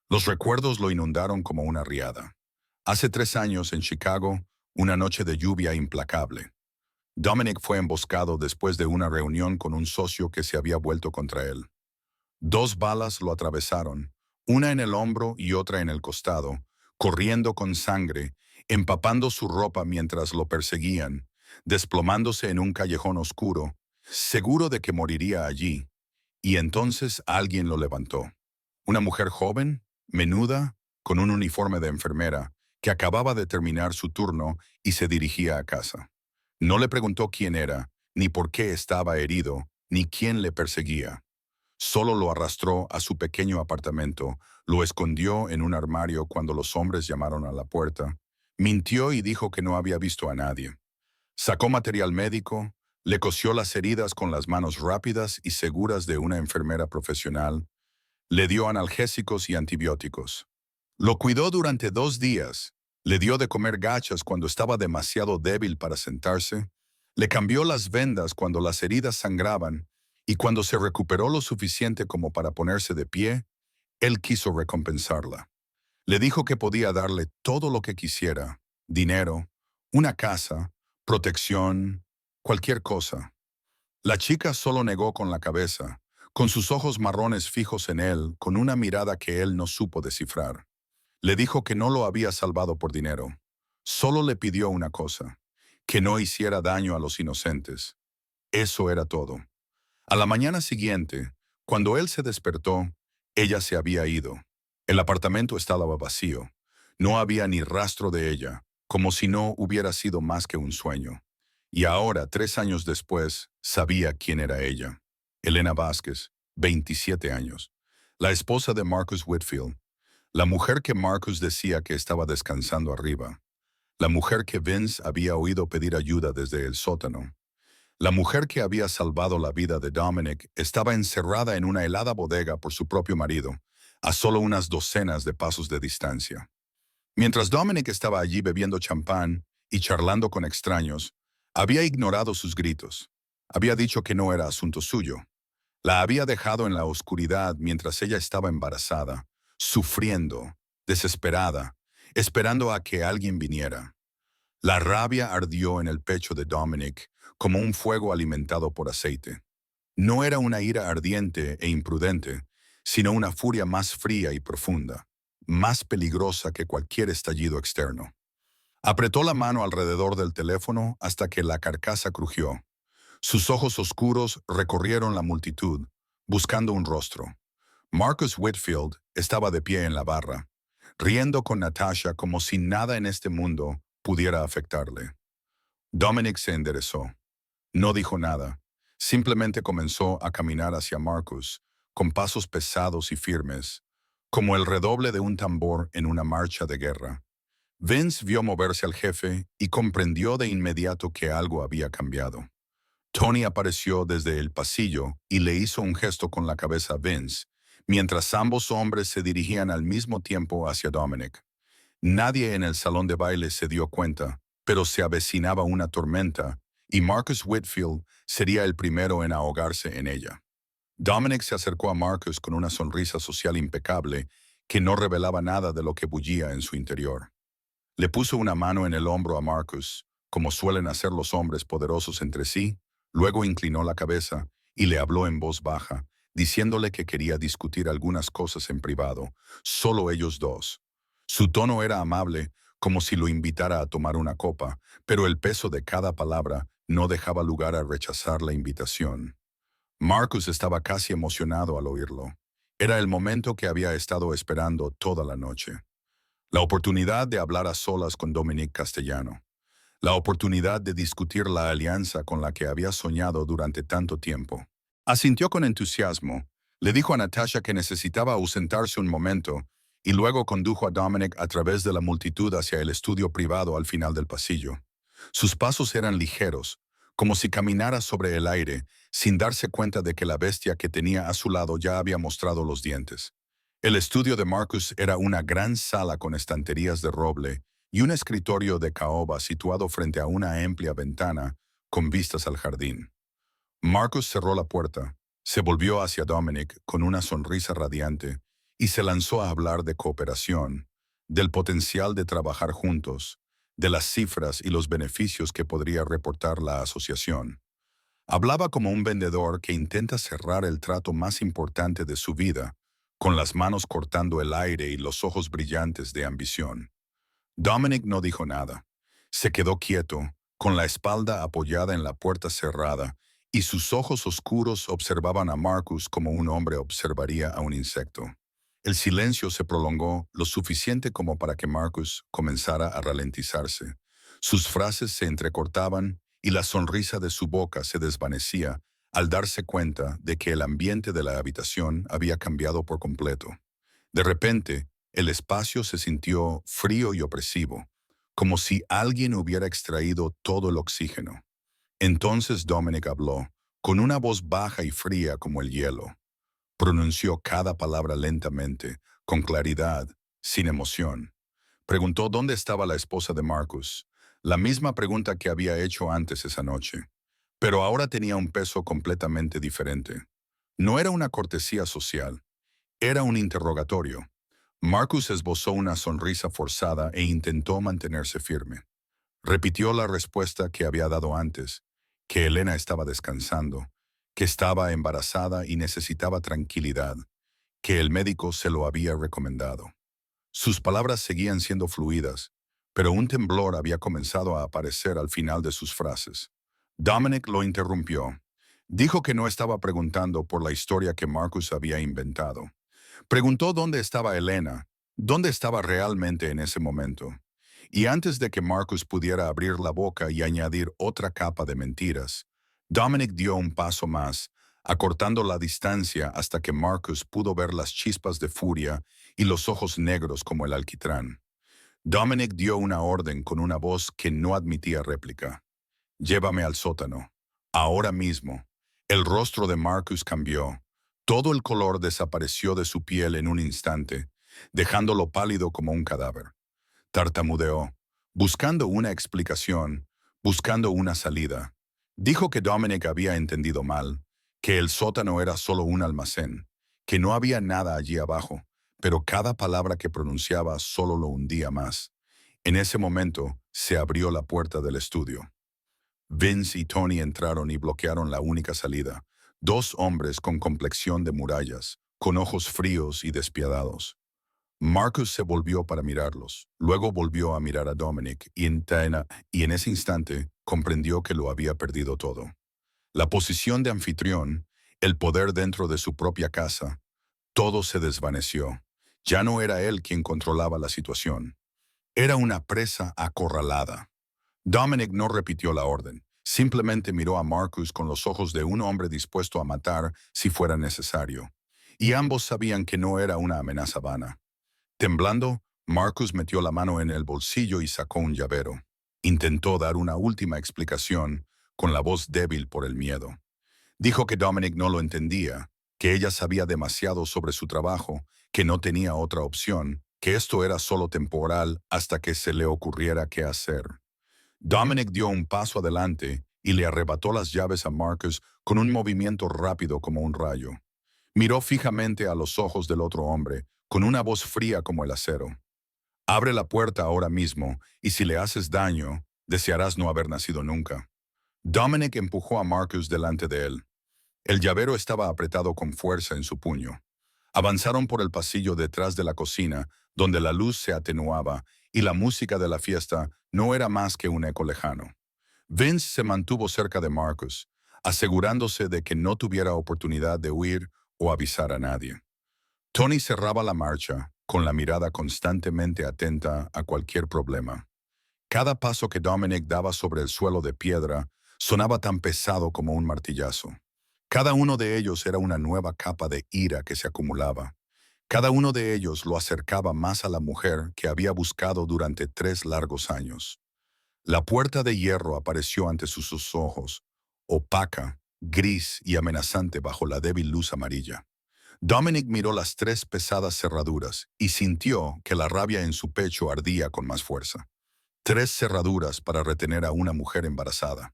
Los recuerdos lo inundaron como una riada. Hace 3 años en Chicago, una noche de lluvia implacable. Dominic fue emboscado después de una reunión con un socio que se había vuelto contra él. 2 balas lo atravesaron, una en el hombro y otra en el costado, corriendo con sangre, empapando su ropa mientras lo perseguían, desplomándose en un callejón oscuro, seguro de que moriría allí. Y entonces alguien lo levantó. Una mujer joven, menuda, con un uniforme de enfermera, que acababa de terminar su turno y se dirigía a casa. No le preguntó quién era, ni por qué estaba herido, ni quién le perseguía. Solo lo arrastró a su pequeño apartamento, lo escondió en un armario cuando los hombres llamaron a la puerta, mintió y dijo que no había visto a nadie. Sacó material médico, le cosió las heridas con las manos rápidas y seguras de una enfermera profesional, le dio analgésicos y antibióticos. Lo cuidó durante 2 días, le dio de comer gachas cuando estaba demasiado débil para sentarse, le cambió las vendas cuando las heridas sangraban y cuando se recuperó lo suficiente como para ponerse de pie, él quiso recompensarla. Le dijo que podía darle todo lo que quisiera, dinero, una casa, protección, cualquier cosa. La chica solo negó con la cabeza, con sus ojos marrones fijos en él, con una mirada que él no supo descifrar. Le dijo que no lo había salvado por dinero. Solo le pidió una cosa, que no hiciera daño a los inocentes. Eso era todo. A la mañana siguiente, cuando él se despertó, ella se había ido. El apartamento estaba vacío. No había ni rastro de ella, como si no hubiera sido más que un sueño. Y ahora, 3 años después, sabía quién era ella. Elena Vázquez, 27 años. La esposa de Marcus Whitfield. La mujer que Marcus decía que estaba descansando arriba. La mujer que Vince había oído pedir ayuda desde el sótano. La mujer que había salvado la vida de Dominic estaba encerrada en una helada bodega por su propio marido, a solo unas docenas de pasos de distancia. Mientras Dominic estaba allí bebiendo champán y charlando con extraños, había ignorado sus gritos. Había dicho que no era asunto suyo. La había dejado en la oscuridad mientras ella estaba embarazada, sufriendo, desesperada, esperando a que alguien viniera. La rabia ardió en el pecho de Dominic como un fuego alimentado por aceite. No era una ira ardiente e imprudente, sino una furia más fría y profunda, más peligrosa que cualquier estallido externo. Apretó la mano alrededor del teléfono hasta que la carcasa crujió. Sus ojos oscuros recorrieron la multitud, buscando un rostro. Marcus Whitfield estaba de pie en la barra, riendo con Natasha como si nada en este mundo pudiera afectarle. Dominic se enderezó. No dijo nada. Simplemente comenzó a caminar hacia Marcus, con pasos pesados y firmes, como el redoble de un tambor en una marcha de guerra. Vince vio moverse al jefe y comprendió de inmediato que algo había cambiado. Tony apareció desde el pasillo y le hizo un gesto con la cabeza a Vince, mientras ambos hombres se dirigían al mismo tiempo hacia Dominic. Nadie en el salón de baile se dio cuenta, pero se avecinaba una tormenta y Marcus Whitfield sería el primero en ahogarse en ella. Dominic se acercó a Marcus con una sonrisa social impecable que no revelaba nada de lo que bullía en su interior. Le puso una mano en el hombro a Marcus, como suelen hacer los hombres poderosos entre sí, luego inclinó la cabeza y le habló en voz baja, diciéndole que quería discutir algunas cosas en privado, solo ellos dos. Su tono era amable, como si lo invitara a tomar una copa, pero el peso de cada palabra no dejaba lugar a rechazar la invitación. Marcus estaba casi emocionado al oírlo. Era el momento que había estado esperando toda la noche. La oportunidad de hablar a solas con Dominic Castellano. La oportunidad de discutir la alianza con la que había soñado durante tanto tiempo. Asintió con entusiasmo. Le dijo a Natasha que necesitaba ausentarse un momento y luego condujo a Dominic a través de la multitud hacia el estudio privado al final del pasillo. Sus pasos eran ligeros, como si caminara sobre el aire, sin darse cuenta de que la bestia que tenía a su lado ya había mostrado los dientes. El estudio de Marcus era una gran sala con estanterías de roble y un escritorio de caoba situado frente a una amplia ventana con vistas al jardín. Marcus cerró la puerta, se volvió hacia Dominic con una sonrisa radiante y se lanzó a hablar de cooperación, del potencial de trabajar juntos, de las cifras y los beneficios que podría reportar la asociación. Hablaba como un vendedor que intenta cerrar el trato más importante de su vida, con las manos cortando el aire y los ojos brillantes de ambición. Dominic no dijo nada. Se quedó quieto, con la espalda apoyada en la puerta cerrada, y sus ojos oscuros observaban a Marcus como un hombre observaría a un insecto. El silencio se prolongó lo suficiente como para que Marcus comenzara a ralentizarse. Sus frases se entrecortaban y la sonrisa de su boca se desvanecía al darse cuenta de que el ambiente de la habitación había cambiado por completo. De repente, el espacio se sintió frío y opresivo, como si alguien hubiera extraído todo el oxígeno. Entonces Dominic habló, con una voz baja y fría como el hielo. Pronunció cada palabra lentamente, con claridad, sin emoción. Preguntó dónde estaba la esposa de Marcus, la misma pregunta que había hecho antes esa noche. Pero ahora tenía un peso completamente diferente. No era una cortesía social, era un interrogatorio. Marcus esbozó una sonrisa forzada e intentó mantenerse firme. Repitió la respuesta que había dado antes, que Elena estaba descansando, que estaba embarazada y necesitaba tranquilidad, que el médico se lo había recomendado. Sus palabras seguían siendo fluidas, pero un temblor había comenzado a aparecer al final de sus frases. Dominic lo interrumpió. Dijo que no estaba preguntando por la historia que Marcus había inventado. Preguntó dónde estaba Elena, dónde estaba realmente en ese momento. Y antes de que Marcus pudiera abrir la boca y añadir otra capa de mentiras, Dominic dio un paso más, acortando la distancia hasta que Marcus pudo ver las chispas de furia y los ojos negros como el alquitrán. Dominic dio una orden con una voz que no admitía réplica. «Llévame al sótano. Ahora mismo». El rostro de Marcus cambió. Todo el color desapareció de su piel en un instante, dejándolo pálido como un cadáver. Tartamudeó, buscando una explicación, buscando una salida. Dijo que Dominic había entendido mal, que el sótano era solo un almacén, que no había nada allí abajo, pero cada palabra que pronunciaba solo lo hundía más. En ese momento se abrió la puerta del estudio. Vince y Tony entraron y bloquearon la única salida. Dos hombres con complexión de murallas, con ojos fríos y despiadados. Marcus se volvió para mirarlos, luego volvió a mirar a Dominic y en ese instante comprendió que lo había perdido todo. La posición de anfitrión, el poder dentro de su propia casa, todo se desvaneció. Ya no era él quien controlaba la situación. Era una presa acorralada. Dominic no repitió la orden, simplemente miró a Marcus con los ojos de un hombre dispuesto a matar si fuera necesario. Y ambos sabían que no era una amenaza vana. Temblando, Marcus metió la mano en el bolsillo y sacó un llavero. Intentó dar una última explicación, con la voz débil por el miedo. Dijo que Dominic no lo entendía, que ella sabía demasiado sobre su trabajo, que no tenía otra opción, que esto era solo temporal hasta que se le ocurriera qué hacer. Dominic dio un paso adelante y le arrebató las llaves a Marcus con un movimiento rápido como un rayo. Miró fijamente a los ojos del otro hombre, con una voz fría como el acero. «Abre la puerta ahora mismo, y si le haces daño, desearás no haber nacido nunca». Dominic empujó a Marcus delante de él. El llavero estaba apretado con fuerza en su puño. Avanzaron por el pasillo detrás de la cocina, donde la luz se atenuaba y la música de la fiesta no era más que un eco lejano. Vince se mantuvo cerca de Marcus, asegurándose de que no tuviera oportunidad de huir o avisar a nadie. Tony cerraba la marcha, con la mirada constantemente atenta a cualquier problema. Cada paso que Dominic daba sobre el suelo de piedra sonaba tan pesado como un martillazo. Cada uno de ellos era una nueva capa de ira que se acumulaba. Cada uno de ellos lo acercaba más a la mujer que había buscado durante 3 largos años. La puerta de hierro apareció ante sus ojos, opaca, gris y amenazante bajo la débil luz amarilla. Dominic miró las 3 pesadas cerraduras y sintió que la rabia en su pecho ardía con más fuerza. 3 cerraduras para retener a una mujer embarazada.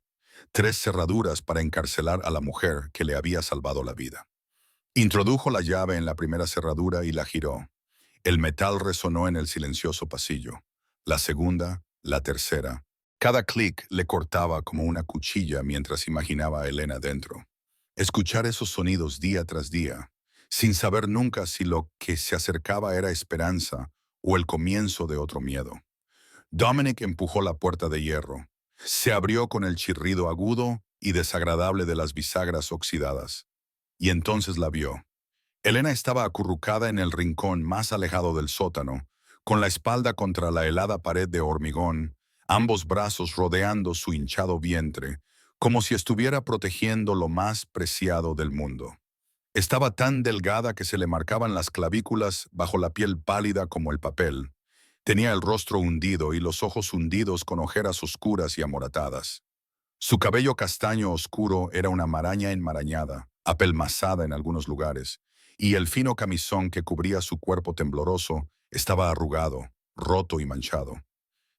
3 cerraduras para encarcelar a la mujer que le había salvado la vida. Introdujo la llave en la primera cerradura y la giró. El metal resonó en el silencioso pasillo. La segunda, la tercera. Cada clic le cortaba como una cuchilla mientras imaginaba a Elena dentro. Escuchar esos sonidos día tras día, sin saber nunca si lo que se acercaba era esperanza o el comienzo de otro miedo. Dominic empujó la puerta de hierro. Se abrió con el chirrido agudo y desagradable de las bisagras oxidadas. Y entonces la vio. Elena estaba acurrucada en el rincón más alejado del sótano, con la espalda contra la helada pared de hormigón, ambos brazos rodeando su hinchado vientre, como si estuviera protegiendo lo más preciado del mundo. Estaba tan delgada que se le marcaban las clavículas bajo la piel pálida como el papel. Tenía el rostro hundido y los ojos hundidos con ojeras oscuras y amoratadas. Su cabello castaño oscuro era una maraña enmarañada, apelmazada en algunos lugares, y el fino camisón que cubría su cuerpo tembloroso estaba arrugado, roto y manchado.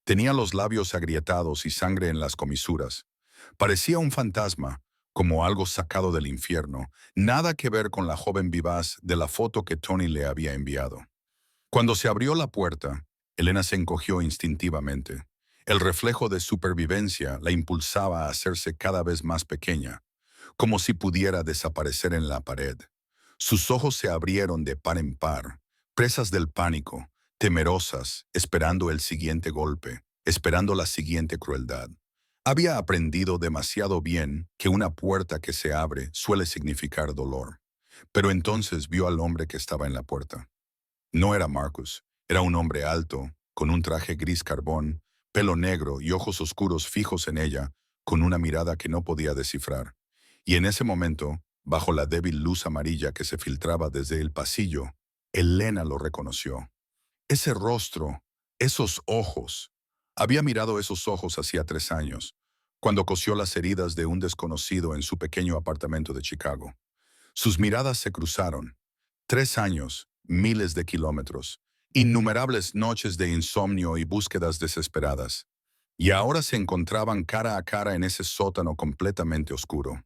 Tenía los labios agrietados y sangre en las comisuras. Parecía un fantasma, como algo sacado del infierno, nada que ver con la joven vivaz de la foto que Tony le había enviado. Cuando se abrió la puerta, Elena se encogió instintivamente. El reflejo de supervivencia la impulsaba a hacerse cada vez más pequeña, como si pudiera desaparecer en la pared. Sus ojos se abrieron de par en par, presas del pánico, temerosas, esperando el siguiente golpe, esperando la siguiente crueldad. Había aprendido demasiado bien que una puerta que se abre suele significar dolor. Pero entonces vio al hombre que estaba en la puerta. No era Marcus, era un hombre alto, con un traje gris carbón, pelo negro y ojos oscuros fijos en ella, con una mirada que no podía descifrar. Y en ese momento, bajo la débil luz amarilla que se filtraba desde el pasillo, Elena lo reconoció. Ese rostro, esos ojos. Había mirado esos ojos hacía 3 años, cuando cosió las heridas de un desconocido en su pequeño apartamento de Chicago. Sus miradas se cruzaron. 3 años, miles de kilómetros, innumerables noches de insomnio y búsquedas desesperadas. Y ahora se encontraban cara a cara en ese sótano completamente oscuro.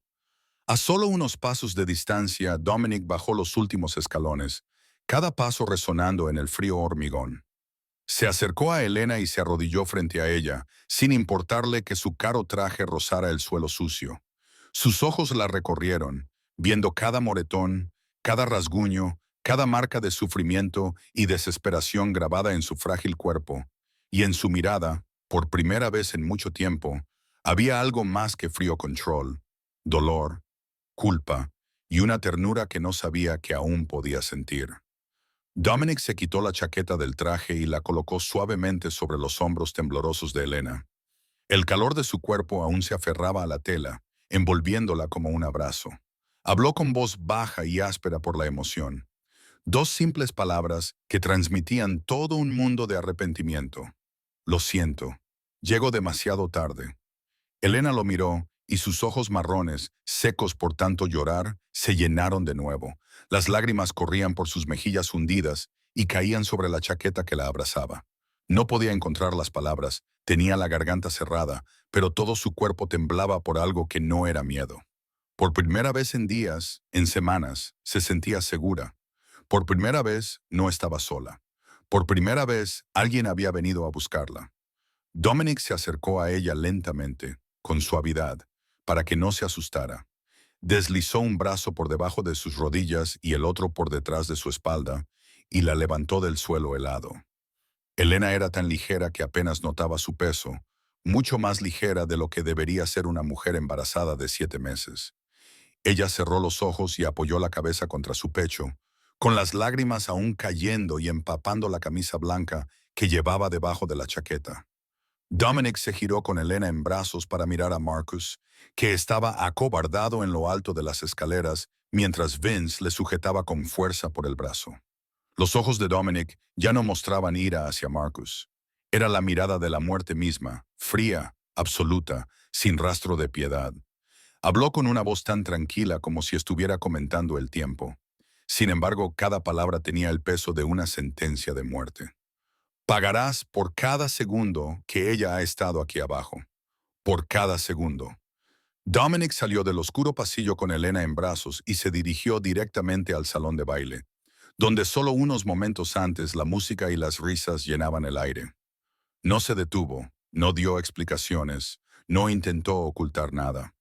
A solo unos pasos de distancia, Dominic bajó los últimos escalones, cada paso resonando en el frío hormigón. Se acercó a Elena y se arrodilló frente a ella, sin importarle que su caro traje rozara el suelo sucio. Sus ojos la recorrieron, viendo cada moretón, cada rasguño, cada marca de sufrimiento y desesperación grabada en su frágil cuerpo. Y en su mirada, por primera vez en mucho tiempo, había algo más que frío control, dolor, culpa y una ternura que no sabía que aún podía sentir. Dominic se quitó la chaqueta del traje y la colocó suavemente sobre los hombros temblorosos de Elena. El calor de su cuerpo aún se aferraba a la tela, envolviéndola como un abrazo. Habló con voz baja y áspera por la emoción. 2 simples palabras que transmitían todo un mundo de arrepentimiento. Lo siento. Llego demasiado tarde. Elena lo miró y sus ojos marrones, secos por tanto llorar, se llenaron de nuevo. Las lágrimas corrían por sus mejillas hundidas y caían sobre la chaqueta que la abrazaba. No podía encontrar las palabras, tenía la garganta cerrada, pero todo su cuerpo temblaba por algo que no era miedo. Por primera vez en días, en semanas, se sentía segura. Por primera vez no estaba sola. Por primera vez alguien había venido a buscarla. Dominic se acercó a ella lentamente, con suavidad, para que no se asustara. Deslizó un brazo por debajo de sus rodillas y el otro por detrás de su espalda, y la levantó del suelo helado. Elena era tan ligera que apenas notaba su peso, mucho más ligera de lo que debería ser una mujer embarazada de 7 meses. Ella cerró los ojos y apoyó la cabeza contra su pecho, con las lágrimas aún cayendo y empapando la camisa blanca que llevaba debajo de la chaqueta. Dominic se giró con Elena en brazos para mirar a Marcus, que estaba acobardado en lo alto de las escaleras mientras Vince le sujetaba con fuerza por el brazo. Los ojos de Dominic ya no mostraban ira hacia Marcus. Era la mirada de la muerte misma, fría, absoluta, sin rastro de piedad. Habló con una voz tan tranquila como si estuviera comentando el tiempo. Sin embargo, cada palabra tenía el peso de una sentencia de muerte. Pagarás por cada segundo que ella ha estado aquí abajo. Por cada segundo. Dominic salió del oscuro pasillo con Elena en brazos y se dirigió directamente al salón de baile, donde solo unos momentos antes la música y las risas llenaban el aire. No se detuvo, no dio explicaciones, no intentó ocultar nada.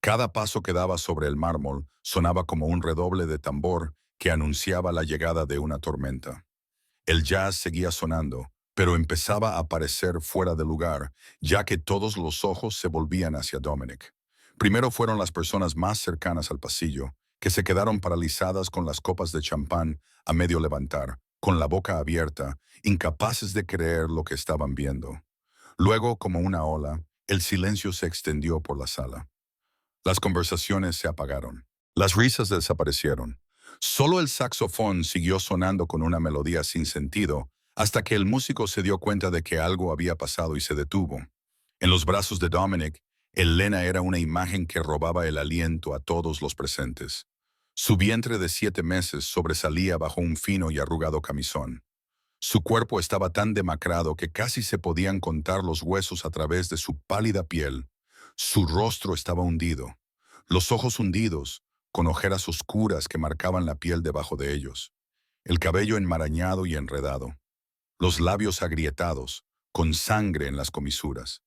Cada paso que daba sobre el mármol sonaba como un redoble de tambor que anunciaba la llegada de una tormenta. El jazz seguía sonando, pero empezaba a parecer fuera de lugar, ya que todos los ojos se volvían hacia Dominic. Primero fueron las personas más cercanas al pasillo, que se quedaron paralizadas con las copas de champán a medio levantar, con la boca abierta, incapaces de creer lo que estaban viendo. Luego, como una ola, el silencio se extendió por la sala. Las conversaciones se apagaron. Las risas desaparecieron. Solo el saxofón siguió sonando con una melodía sin sentido, hasta que el músico se dio cuenta de que algo había pasado y se detuvo. En los brazos de Dominic, Elena era una imagen que robaba el aliento a todos los presentes. Su vientre de 7 meses sobresalía bajo un fino y arrugado camisón. Su cuerpo estaba tan demacrado que casi se podían contar los huesos a través de su pálida piel. Su rostro estaba hundido, los ojos hundidos, con ojeras oscuras que marcaban la piel debajo de ellos, el cabello enmarañado y enredado, los labios agrietados, con sangre en las comisuras.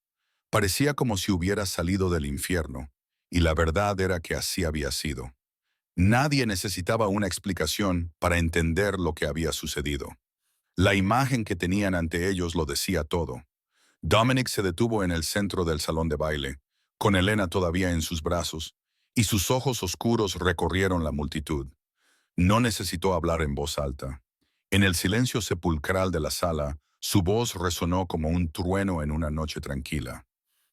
Parecía como si hubiera salido del infierno, y la verdad era que así había sido. Nadie necesitaba una explicación para entender lo que había sucedido. La imagen que tenían ante ellos lo decía todo. Dominic se detuvo en el centro del salón de baile, con Elena todavía en sus brazos, y sus ojos oscuros recorrieron la multitud. No necesitó hablar en voz alta. En el silencio sepulcral de la sala, su voz resonó como un trueno en una noche tranquila.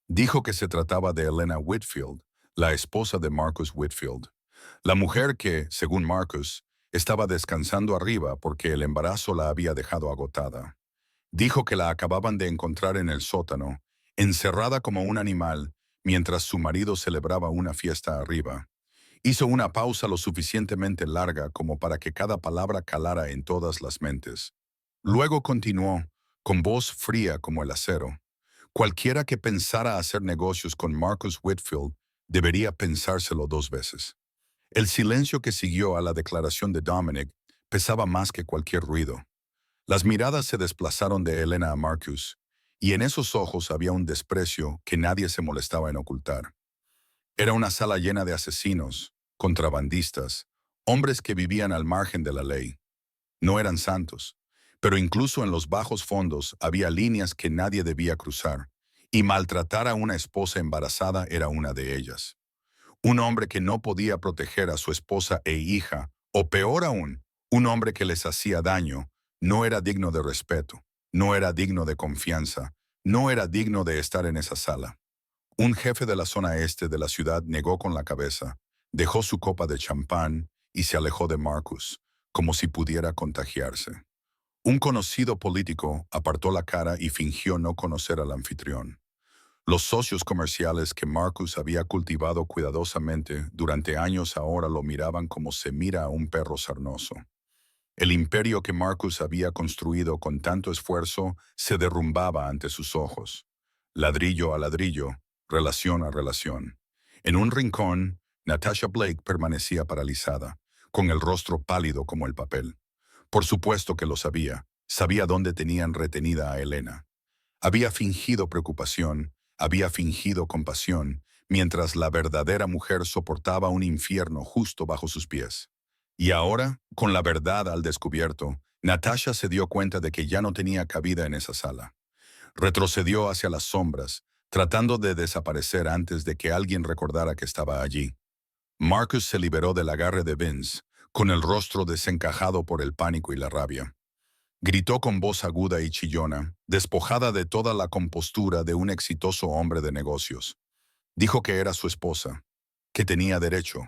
Dijo que se trataba de Elena Whitfield, la esposa de Marcus Whitfield, la mujer que, según Marcus, estaba descansando arriba porque el embarazo la había dejado agotada. Dijo que la acababan de encontrar en el sótano, encerrada como un animal, mientras su marido celebraba una fiesta arriba. Hizo una pausa lo suficientemente larga como para que cada palabra calara en todas las mentes. Luego continuó, con voz fría como el acero. Cualquiera que pensara hacer negocios con Marcus Whitfield debería pensárselo 2 veces. El silencio que siguió a la declaración de Dominic pesaba más que cualquier ruido. Las miradas se desplazaron de Elena a Marcus, y en esos ojos había un desprecio que nadie se molestaba en ocultar. Era una sala llena de asesinos, contrabandistas, hombres que vivían al margen de la ley. No eran santos, pero incluso en los bajos fondos había líneas que nadie debía cruzar, y maltratar a una esposa embarazada era una de ellas. Un hombre que no podía proteger a su esposa e hija, o peor aún, un hombre que les hacía daño, no era digno de respeto, no era digno de confianza, no era digno de estar en esa sala. Un jefe de la zona este de la ciudad negó con la cabeza, dejó su copa de champán y se alejó de Marcus, como si pudiera contagiarse. Un conocido político apartó la cara y fingió no conocer al anfitrión. Los socios comerciales que Marcus había cultivado cuidadosamente durante años ahora lo miraban como se mira a un perro sarnoso. El imperio que Marcus había construido con tanto esfuerzo se derrumbaba ante sus ojos. Ladrillo a ladrillo, relación a relación. En un rincón, Natasha Blake permanecía paralizada, con el rostro pálido como el papel. Por supuesto que lo sabía. Sabía dónde tenían retenida a Elena. Había fingido preocupación, había fingido compasión, mientras la verdadera mujer soportaba un infierno justo bajo sus pies. Y ahora, con la verdad al descubierto, Natasha se dio cuenta de que ya no tenía cabida en esa sala. Retrocedió hacia las sombras, tratando de desaparecer antes de que alguien recordara que estaba allí. Marcus se liberó del agarre de Vince, con el rostro desencajado por el pánico y la rabia. Gritó con voz aguda y chillona, despojada de toda la compostura de un exitoso hombre de negocios. Dijo que era su esposa, que tenía derecho.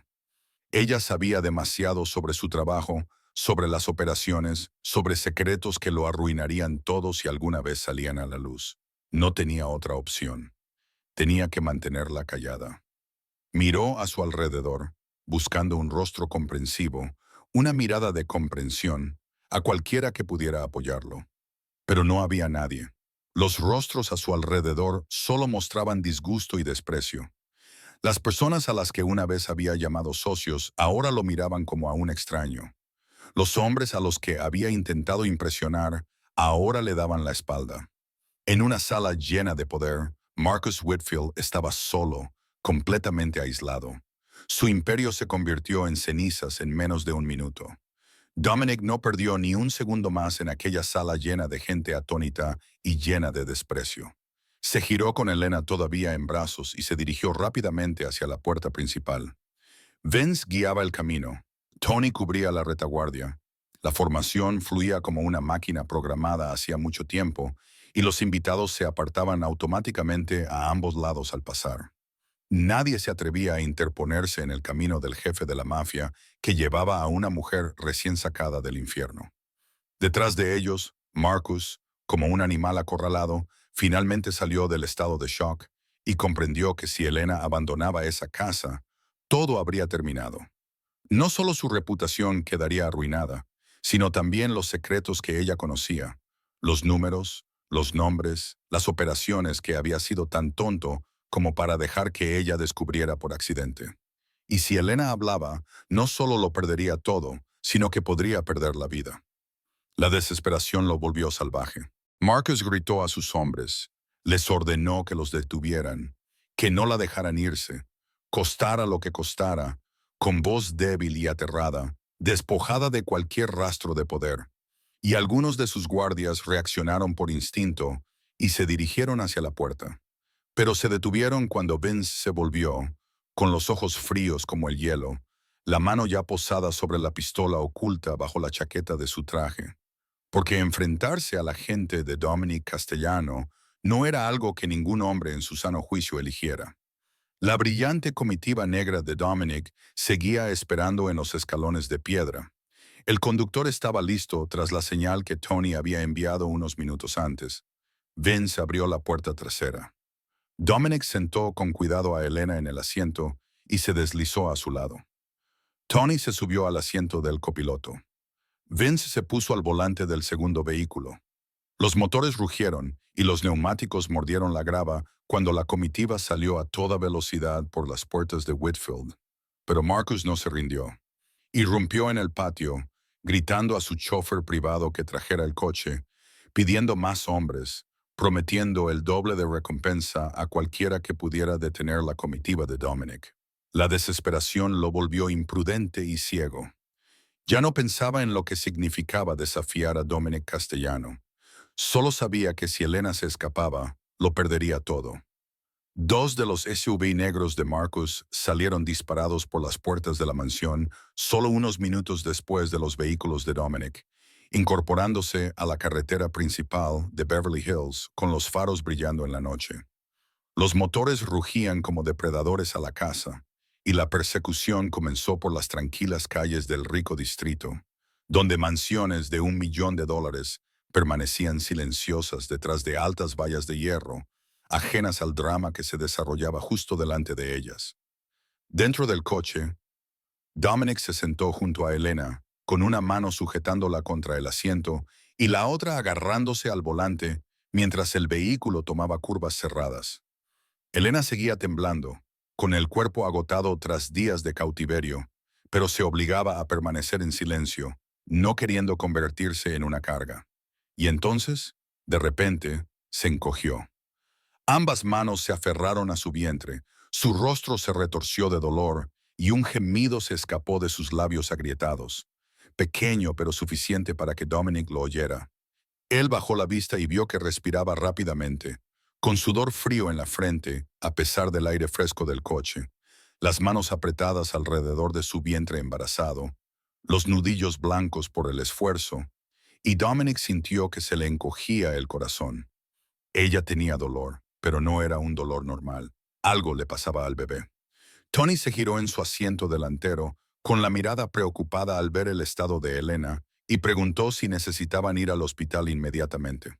Ella sabía demasiado sobre su trabajo, sobre las operaciones, sobre secretos que lo arruinarían todos si alguna vez salían a la luz. No tenía otra opción. Tenía que mantenerla callada. Miró a su alrededor, buscando un rostro comprensivo, una mirada de comprensión, a cualquiera que pudiera apoyarlo. Pero no había nadie. Los rostros a su alrededor solo mostraban disgusto y desprecio. Las personas a las que una vez había llamado socios ahora lo miraban como a un extraño. Los hombres a los que había intentado impresionar ahora le daban la espalda. En una sala llena de poder, Marcus Whitfield estaba solo, completamente aislado. Su imperio se convirtió en cenizas en menos de un minuto. Dominic no perdió ni un segundo más en aquella sala llena de gente atónita y llena de desprecio. Se giró con Elena todavía en brazos y se dirigió rápidamente hacia la puerta principal. Vince guiaba el camino. Tony cubría la retaguardia. La formación fluía como una máquina programada hacía mucho tiempo, y los invitados se apartaban automáticamente a ambos lados al pasar. Nadie se atrevía a interponerse en el camino del jefe de la mafia que llevaba a una mujer recién sacada del infierno. Detrás de ellos, Marcus, como un animal acorralado, finalmente salió del estado de shock y comprendió que si Elena abandonaba esa casa, todo habría terminado. No solo su reputación quedaría arruinada, sino también los secretos que ella conocía, los números, los nombres, las operaciones que había sido tan tonto como para dejar que ella descubriera por accidente. Y si Elena hablaba, no solo lo perdería todo, sino que podría perder la vida. La desesperación lo volvió salvaje. Marcus gritó a sus hombres, les ordenó que los detuvieran, que no la dejaran irse, costara lo que costara, con voz débil y aterrada, despojada de cualquier rastro de poder. Y algunos de sus guardias reaccionaron por instinto y se dirigieron hacia la puerta. Pero se detuvieron cuando Vince se volvió, con los ojos fríos como el hielo, la mano ya posada sobre la pistola oculta bajo la chaqueta de su traje. Porque enfrentarse a la gente de Dominic Castellano no era algo que ningún hombre en su sano juicio eligiera. La brillante comitiva negra de Dominic seguía esperando en los escalones de piedra. El conductor estaba listo tras la señal que Tony había enviado unos minutos antes. Vince abrió la puerta trasera. Dominic sentó con cuidado a Elena en el asiento y se deslizó a su lado. Tony se subió al asiento del copiloto. Vince se puso al volante del segundo vehículo. Los motores rugieron y los neumáticos mordieron la grava cuando la comitiva salió a toda velocidad por las puertas de Whitfield. Pero Marcus no se rindió. Irrumpió en el patio, gritando a su chofer privado que trajera el coche, pidiendo más hombres, prometiendo el doble de recompensa a cualquiera que pudiera detener la comitiva de Dominic. La desesperación lo volvió imprudente y ciego. Ya no pensaba en lo que significaba desafiar a Dominic Castellano. Solo sabía que si Elena se escapaba, lo perdería todo. Dos de los SUV negros de Marcus salieron disparados por las puertas de la mansión solo unos minutos después de los vehículos de Dominic, incorporándose a la carretera principal de Beverly Hills con los faros brillando en la noche. Los motores rugían como depredadores a la caza, y la persecución comenzó por las tranquilas calles del rico distrito, donde mansiones de $1 millón permanecían silenciosas detrás de altas vallas de hierro, ajenas al drama que se desarrollaba justo delante de ellas. Dentro del coche, Dominic se sentó junto a Elena, con una mano sujetándola contra el asiento y la otra agarrándose al volante mientras el vehículo tomaba curvas cerradas. Elena seguía temblando, con el cuerpo agotado tras días de cautiverio, pero se obligaba a permanecer en silencio, no queriendo convertirse en una carga. Y entonces, de repente, se encogió. Ambas manos se aferraron a su vientre, Su rostro se retorció de dolor y un gemido se escapó de sus labios agrietados, pequeño pero suficiente para que Dominic lo oyera. Él bajó la vista y vio que respiraba rápidamente, con sudor frío en la frente, a pesar del aire fresco del coche, las manos apretadas alrededor de su vientre embarazado, los nudillos blancos por el esfuerzo, y Dominic sintió que se le encogía el corazón. Ella tenía dolor, pero no era un dolor normal. Algo le pasaba al bebé. Tony se giró en su asiento delantero, con la mirada preocupada al ver el estado de Elena, y preguntó si necesitaban ir al hospital inmediatamente.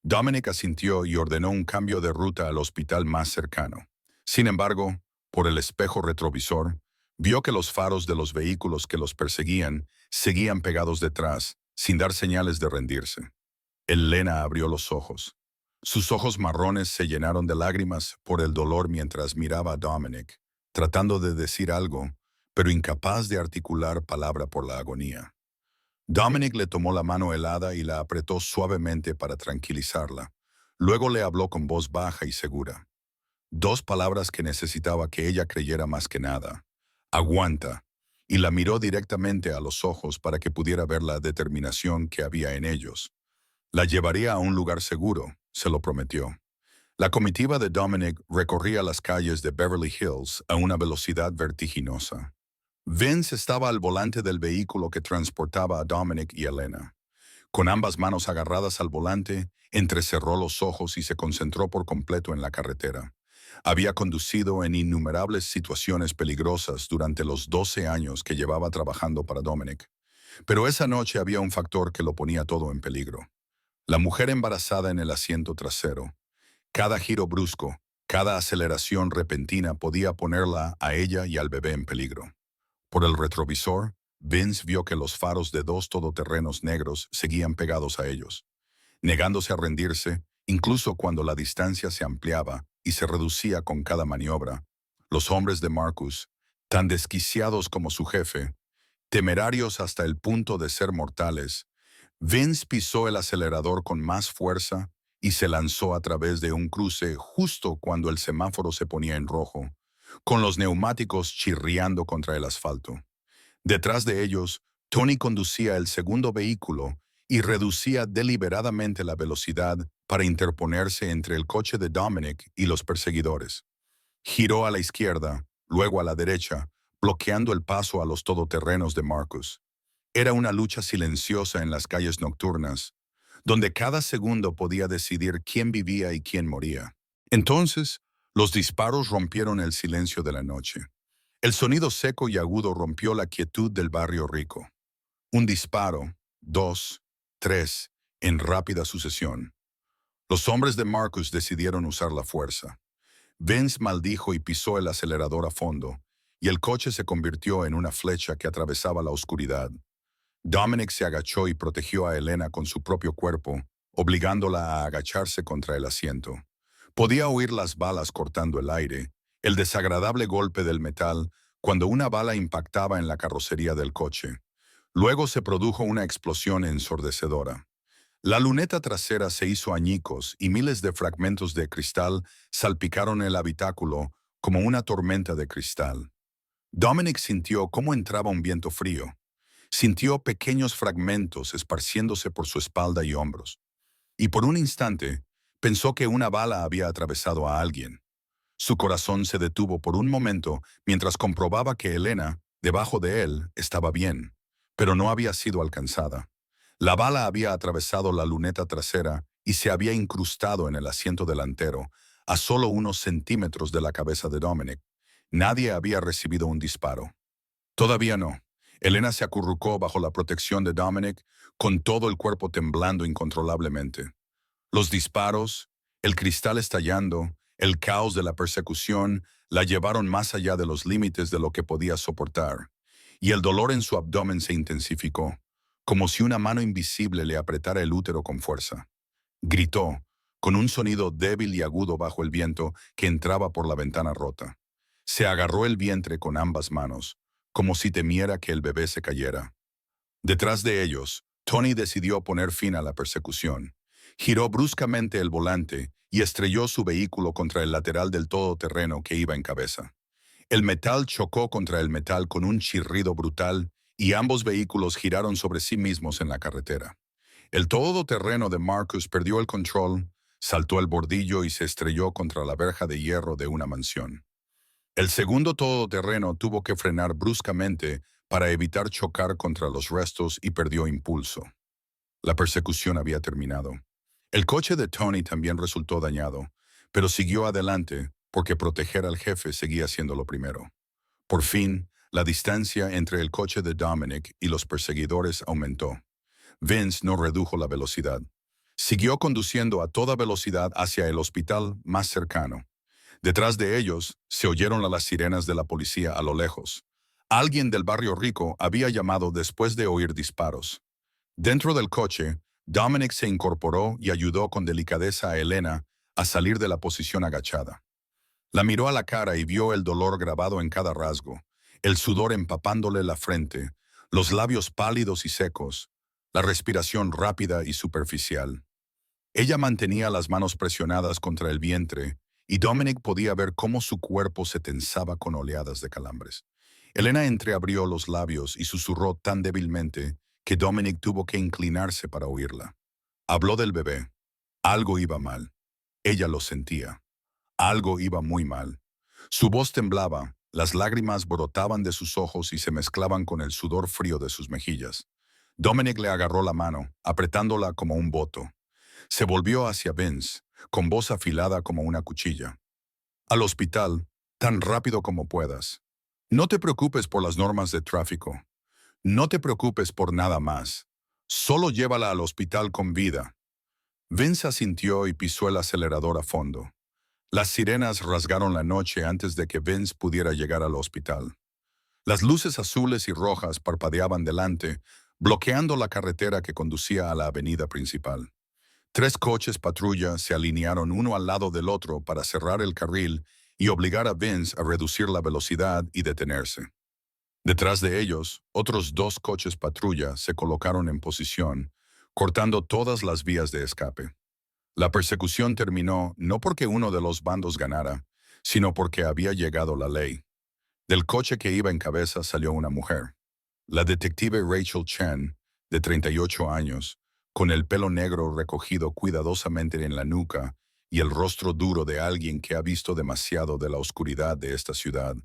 Dominic asintió y ordenó un cambio de ruta al hospital más cercano. Sin embargo, por el espejo retrovisor, vio que los faros de los vehículos que los perseguían seguían pegados detrás, sin dar señales de rendirse. Elena abrió los ojos. Sus ojos marrones se llenaron de lágrimas por el dolor mientras miraba a Dominic, tratando de decir algo, pero incapaz de articular palabra por la agonía. Dominic le tomó la mano helada y la apretó suavemente para tranquilizarla. Luego le habló con voz baja y segura. Dos palabras que necesitaba que ella creyera más que nada. Aguanta. Y la miró directamente a los ojos para que pudiera ver la determinación que había en ellos. La llevaría a un lugar seguro, se lo prometió. La comitiva de Dominic recorría las calles de Beverly Hills a una velocidad vertiginosa. Vince estaba al volante del vehículo que transportaba a Dominic y Elena. Con ambas manos agarradas al volante, entrecerró los ojos y se concentró por completo en la carretera. Había conducido en innumerables situaciones peligrosas durante los 12 años que llevaba trabajando para Dominic. Pero esa noche había un factor que lo ponía todo en peligro. La mujer embarazada en el asiento trasero. Cada giro brusco, cada aceleración repentina podía ponerla a ella y al bebé en peligro. Por el retrovisor, Vince vio que los faros de dos todoterrenos negros seguían pegados a ellos, negándose a rendirse, incluso cuando la distancia se ampliaba y se reducía con cada maniobra. Los hombres de Marcus, tan desquiciados como su jefe, temerarios hasta el punto de ser mortales, Vince pisó el acelerador con más fuerza y se lanzó a través de un cruce justo cuando el semáforo se ponía en rojo, con los neumáticos chirriando contra el asfalto. Detrás de ellos, Tony conducía el segundo vehículo y reducía deliberadamente la velocidad para interponerse entre el coche de Dominic y los perseguidores. Giró a la izquierda, luego a la derecha, bloqueando el paso a los todoterrenos de Marcus. Era una lucha silenciosa en las calles nocturnas, donde cada segundo podía decidir quién vivía y quién moría. Entonces, los disparos rompieron el silencio de la noche. El sonido seco y agudo rompió la quietud del barrio rico. Un disparo, dos, tres, en rápida sucesión. Los hombres de Marcus decidieron usar la fuerza. Vince maldijo y pisó el acelerador a fondo, y el coche se convirtió en una flecha que atravesaba la oscuridad. Dominic se agachó y protegió a Elena con su propio cuerpo, obligándola a agacharse contra el asiento. Podía oír las balas cortando el aire, el desagradable golpe del metal cuando una bala impactaba en la carrocería del coche. Luego se produjo una explosión ensordecedora. La luneta trasera se hizo añicos y miles de fragmentos de cristal salpicaron el habitáculo como una tormenta de cristal. Dominic sintió cómo entraba un viento frío. Sintió pequeños fragmentos esparciéndose por su espalda y hombros. Y por un instante, pensó que una bala había atravesado a alguien. Su corazón se detuvo por un momento mientras comprobaba que Elena, debajo de él, estaba bien, pero no había sido alcanzada. La bala había atravesado la luneta trasera y se había incrustado en el asiento delantero, a solo unos centímetros de la cabeza de Dominic. Nadie había recibido un disparo. Todavía no. Elena se acurrucó bajo la protección de Dominic, con todo el cuerpo temblando incontrolablemente. Los disparos, el cristal estallando, el caos de la persecución la llevaron más allá de los límites de lo que podía soportar, y el dolor en su abdomen se intensificó, como si una mano invisible le apretara el útero con fuerza. Gritó, con un sonido débil y agudo bajo el viento que entraba por la ventana rota. Se agarró el vientre con ambas manos, como si temiera que el bebé se cayera. Detrás de ellos, Tony decidió poner fin a la persecución. Giró bruscamente el volante y estrelló su vehículo contra el lateral del todoterreno que iba en cabeza. El metal chocó contra el metal con un chirrido brutal y ambos vehículos giraron sobre sí mismos en la carretera. El todoterreno de Marcus perdió el control, saltó el bordillo y se estrelló contra la verja de hierro de una mansión. El segundo todoterreno tuvo que frenar bruscamente para evitar chocar contra los restos y perdió impulso. La persecución había terminado. El coche de Tony también resultó dañado, pero siguió adelante porque proteger al jefe seguía siendo lo primero. Por fin, la distancia entre el coche de Dominic y los perseguidores aumentó. Vince no redujo la velocidad. Siguió conduciendo a toda velocidad hacia el hospital más cercano. Detrás de ellos se oyeron las sirenas de la policía a lo lejos. Alguien del barrio rico había llamado después de oír disparos. Dentro del coche, Dominic se incorporó y ayudó con delicadeza a Elena a salir de la posición agachada. La miró a la cara y vio el dolor grabado en cada rasgo, el sudor empapándole la frente, los labios pálidos y secos, la respiración rápida y superficial. Ella mantenía las manos presionadas contra el vientre y Dominic podía ver cómo su cuerpo se tensaba con oleadas de calambres. Elena entreabrió los labios y susurró tan débilmente que Dominic tuvo que inclinarse para oírla. Habló del bebé. Algo iba mal. Ella lo sentía. Algo iba muy mal. Su voz temblaba, las lágrimas brotaban de sus ojos y se mezclaban con el sudor frío de sus mejillas. Dominic le agarró la mano, apretándola como un voto. Se volvió hacia Vince, con voz afilada como una cuchilla. Al hospital, tan rápido como puedas. No te preocupes por las normas de tráfico. No te preocupes por nada más. Solo llévala al hospital con vida. Vince asintió y pisó el acelerador a fondo. Las sirenas rasgaron la noche antes de que Vince pudiera llegar al hospital. Las luces azules y rojas parpadeaban delante, bloqueando la carretera que conducía a la avenida principal. 3 coches patrulla se alinearon uno al lado del otro para cerrar el carril y obligar a Vince a reducir la velocidad y detenerse. Detrás de ellos, otros 2 coches patrulla se colocaron en posición, cortando todas las vías de escape. La persecución terminó no porque uno de los bandos ganara, sino porque había llegado la ley. Del coche que iba en cabeza salió una mujer. La detective Rachel Chen, de 38 años, con el pelo negro recogido cuidadosamente en la nuca y el rostro duro de alguien que ha visto demasiado de la oscuridad de esta ciudad.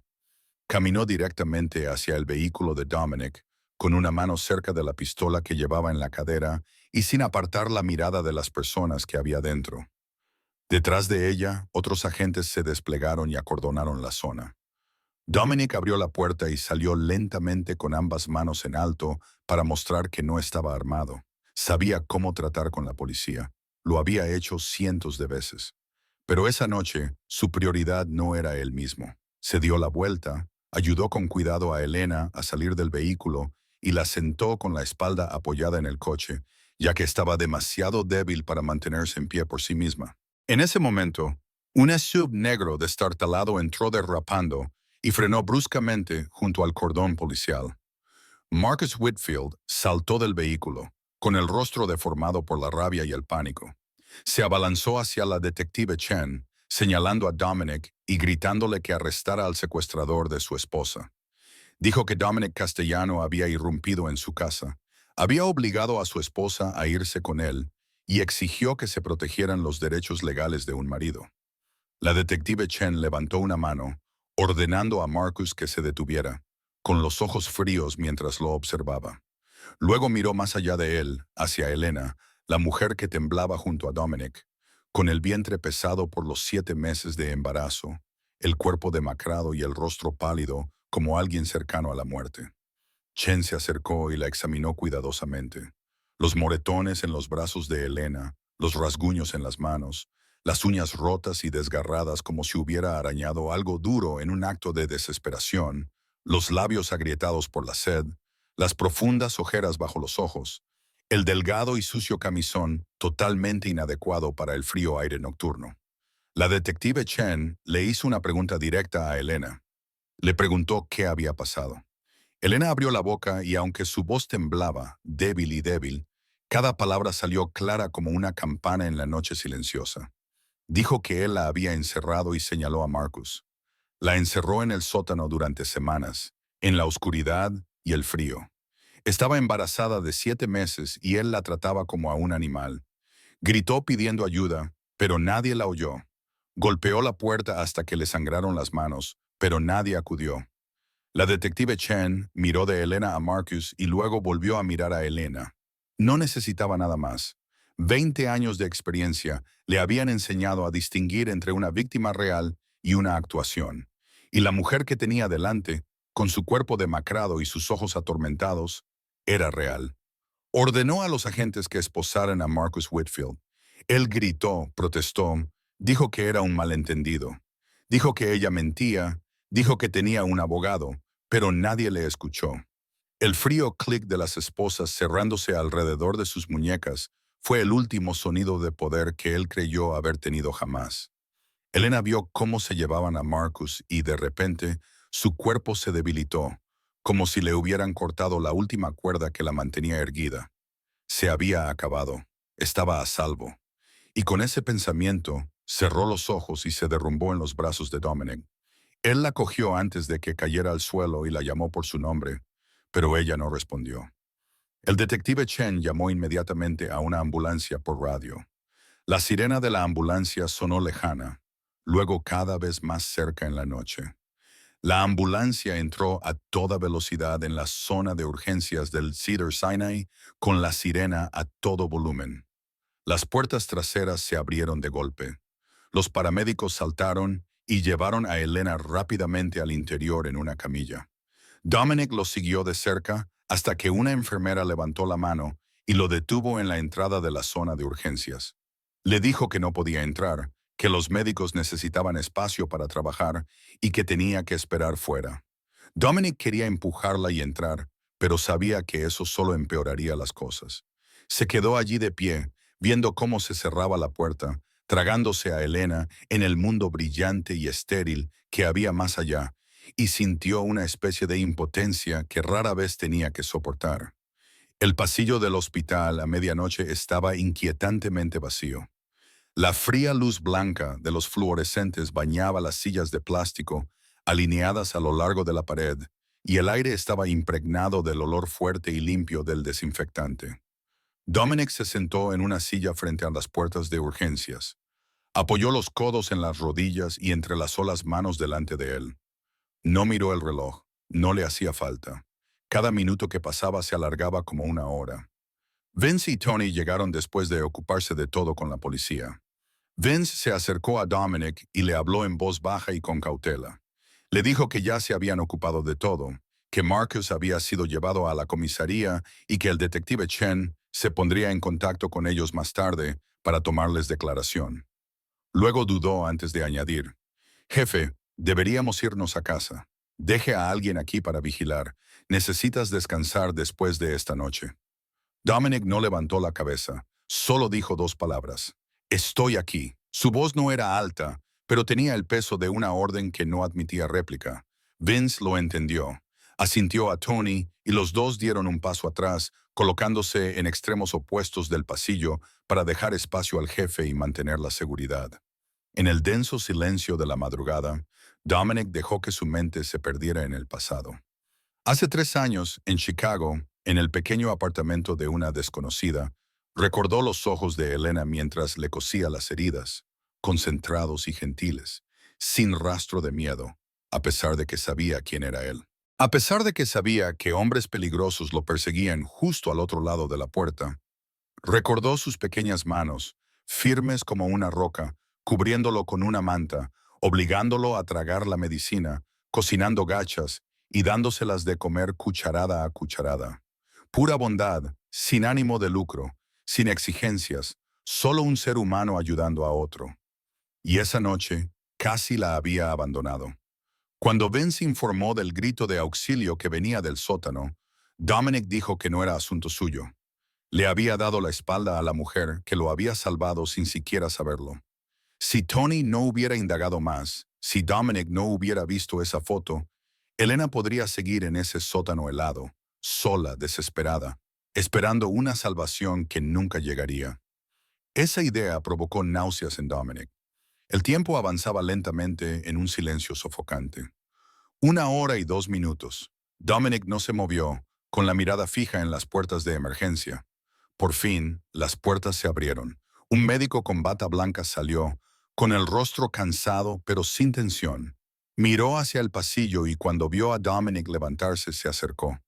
Caminó directamente hacia el vehículo de Dominic, con una mano cerca de la pistola que llevaba en la cadera y sin apartar la mirada de las personas que había dentro. Detrás de ella, otros agentes se desplegaron y acordonaron la zona. Dominic abrió la puerta y salió lentamente con ambas manos en alto para mostrar que no estaba armado. Sabía cómo tratar con la policía. Lo había hecho cientos de veces. Pero esa noche, su prioridad no era él mismo. Se dio la vuelta, ayudó con cuidado a Elena a salir del vehículo y la sentó con la espalda apoyada en el coche, ya que estaba demasiado débil para mantenerse en pie por sí misma. En ese momento, un SUV negro destartalado entró derrapando y frenó bruscamente junto al cordón policial. Marcus Whitfield saltó del vehículo, con el rostro deformado por la rabia y el pánico. Se abalanzó hacia la detective Chen, señalando a Dominic y gritándole que arrestara al secuestrador de su esposa. Dijo que Dominic Castellano había irrumpido en su casa, había obligado a su esposa a irse con él y exigió que se protegieran los derechos legales de un marido. La detective Chen levantó una mano, ordenando a Marcus que se detuviera, con los ojos fríos mientras lo observaba. Luego miró más allá de él, hacia Elena, la mujer que temblaba junto a Dominic, con el vientre pesado por los 7 meses de embarazo, el cuerpo demacrado y el rostro pálido como alguien cercano a la muerte. Chen se acercó y la examinó cuidadosamente. Los moretones en los brazos de Elena, los rasguños en las manos, las uñas rotas y desgarradas como si hubiera arañado algo duro en un acto de desesperación, los labios agrietados por la sed, las profundas ojeras bajo los ojos, el delgado y sucio camisón totalmente inadecuado para el frío aire nocturno. La detective Chen le hizo una pregunta directa a Elena. Le preguntó qué había pasado. Elena abrió la boca y aunque su voz temblaba, débil, Cada palabra salió clara como una campana en la noche silenciosa. Dijo que él la había encerrado y señaló a Marcus. La encerró en el sótano durante semanas, en la oscuridad y el frío. Estaba embarazada de 7 meses y él la trataba como a un animal. Gritó pidiendo ayuda, pero nadie la oyó. Golpeó la puerta hasta que le sangraron las manos, pero nadie acudió. La detective Chen miró de Elena a Marcus y luego volvió a mirar a Elena. No necesitaba nada más. 20 años de experiencia le habían enseñado a distinguir entre una víctima real y una actuación. Y la mujer que tenía delante, con su cuerpo demacrado y sus ojos atormentados, era real. Ordenó a los agentes que esposaran a Marcus Whitfield. Él gritó, protestó, dijo que era un malentendido. Dijo que ella mentía, dijo que tenía un abogado, pero nadie le escuchó. El frío clic de las esposas cerrándose alrededor de sus muñecas fue el último sonido de poder que él creyó haber tenido jamás. Elena vio cómo se llevaban a Marcus y de repente su cuerpo se debilitó, como si le hubieran cortado la última cuerda que la mantenía erguida. Se había acabado. Estaba a salvo. Y con ese pensamiento, cerró los ojos y se derrumbó en los brazos de Dominic. Él la cogió antes de que cayera al suelo y la llamó por su nombre, pero ella no respondió. El detective Chen llamó inmediatamente a una ambulancia por radio. La sirena de la ambulancia sonó lejana, luego cada vez más cerca en la noche. La ambulancia entró a toda velocidad en la zona de urgencias del Cedars-Sinai con la sirena a todo volumen. Las puertas traseras se abrieron de golpe. Los paramédicos saltaron y llevaron a Elena rápidamente al interior en una camilla. Dominic lo siguió de cerca hasta que una enfermera levantó la mano y lo detuvo en la entrada de la zona de urgencias. Le dijo que no podía entrar, que los médicos necesitaban espacio para trabajar y que tenía que esperar fuera. Dominic quería empujarla y entrar, pero sabía que eso solo empeoraría las cosas. Se quedó allí de pie, viendo cómo se cerraba la puerta, tragándose a Elena en el mundo brillante y estéril que había más allá, y sintió una especie de impotencia que rara vez tenía que soportar. El pasillo del hospital a medianoche estaba inquietantemente vacío. La fría luz blanca de los fluorescentes bañaba las sillas de plástico alineadas a lo largo de la pared, y el aire estaba impregnado del olor fuerte y limpio del desinfectante. Dominic se sentó en una silla frente a las puertas de urgencias. Apoyó los codos en las rodillas y entrelazó las manos delante de él. No miró el reloj, no le hacía falta. Cada minuto que pasaba se alargaba como una hora. Vince y Tony llegaron después de ocuparse de todo con la policía. Vince se acercó a Dominic y le habló en voz baja y con cautela. Le dijo que ya se habían ocupado de todo, que Marcus había sido llevado a la comisaría y que el detective Chen se pondría en contacto con ellos más tarde para tomarles declaración. Luego dudó antes de añadir: «Jefe, deberíamos irnos a casa. Deje a alguien aquí para vigilar. Necesitas descansar después de esta noche». Dominic no levantó la cabeza, solo dijo 2 palabras: «Estoy aquí». Su voz no era alta, pero tenía el peso de una orden que no admitía réplica. Vince lo entendió. Asintió a Tony y los dos dieron un paso atrás, colocándose en extremos opuestos del pasillo para dejar espacio al jefe y mantener la seguridad. En el denso silencio de la madrugada, Dominic dejó que su mente se perdiera en el pasado. Hace 3 años, en Chicago, en el pequeño apartamento de una desconocida, recordó los ojos de Elena mientras le cosía las heridas, concentrados y gentiles, sin rastro de miedo, a pesar de que sabía quién era él. A pesar de que sabía que hombres peligrosos lo perseguían justo al otro lado de la puerta, recordó sus pequeñas manos, firmes como una roca, cubriéndolo con una manta, obligándolo a tragar la medicina, cocinando gachas y dándoselas de comer cucharada a cucharada. Pura bondad, sin ánimo de lucro, sin exigencias, solo un ser humano ayudando a otro. Y esa noche casi la había abandonado. Cuando Vince informó del grito de auxilio que venía del sótano, Dominic dijo que no era asunto suyo. Le había dado la espalda a la mujer que lo había salvado sin siquiera saberlo. Si Tony no hubiera indagado más, si Dominic no hubiera visto esa foto, Elena podría seguir en ese sótano helado, sola, desesperada, esperando una salvación que nunca llegaría. Esa idea provocó náuseas en Dominic. El tiempo avanzaba lentamente en un silencio sofocante. 1 hora y 2 minutos. Dominic no se movió, con la mirada fija en las puertas de emergencia. Por fin, las puertas se abrieron. Un médico con bata blanca salió, con el rostro cansado pero sin tensión. Miró hacia el pasillo y cuando vio a Dominic levantarse se acercó.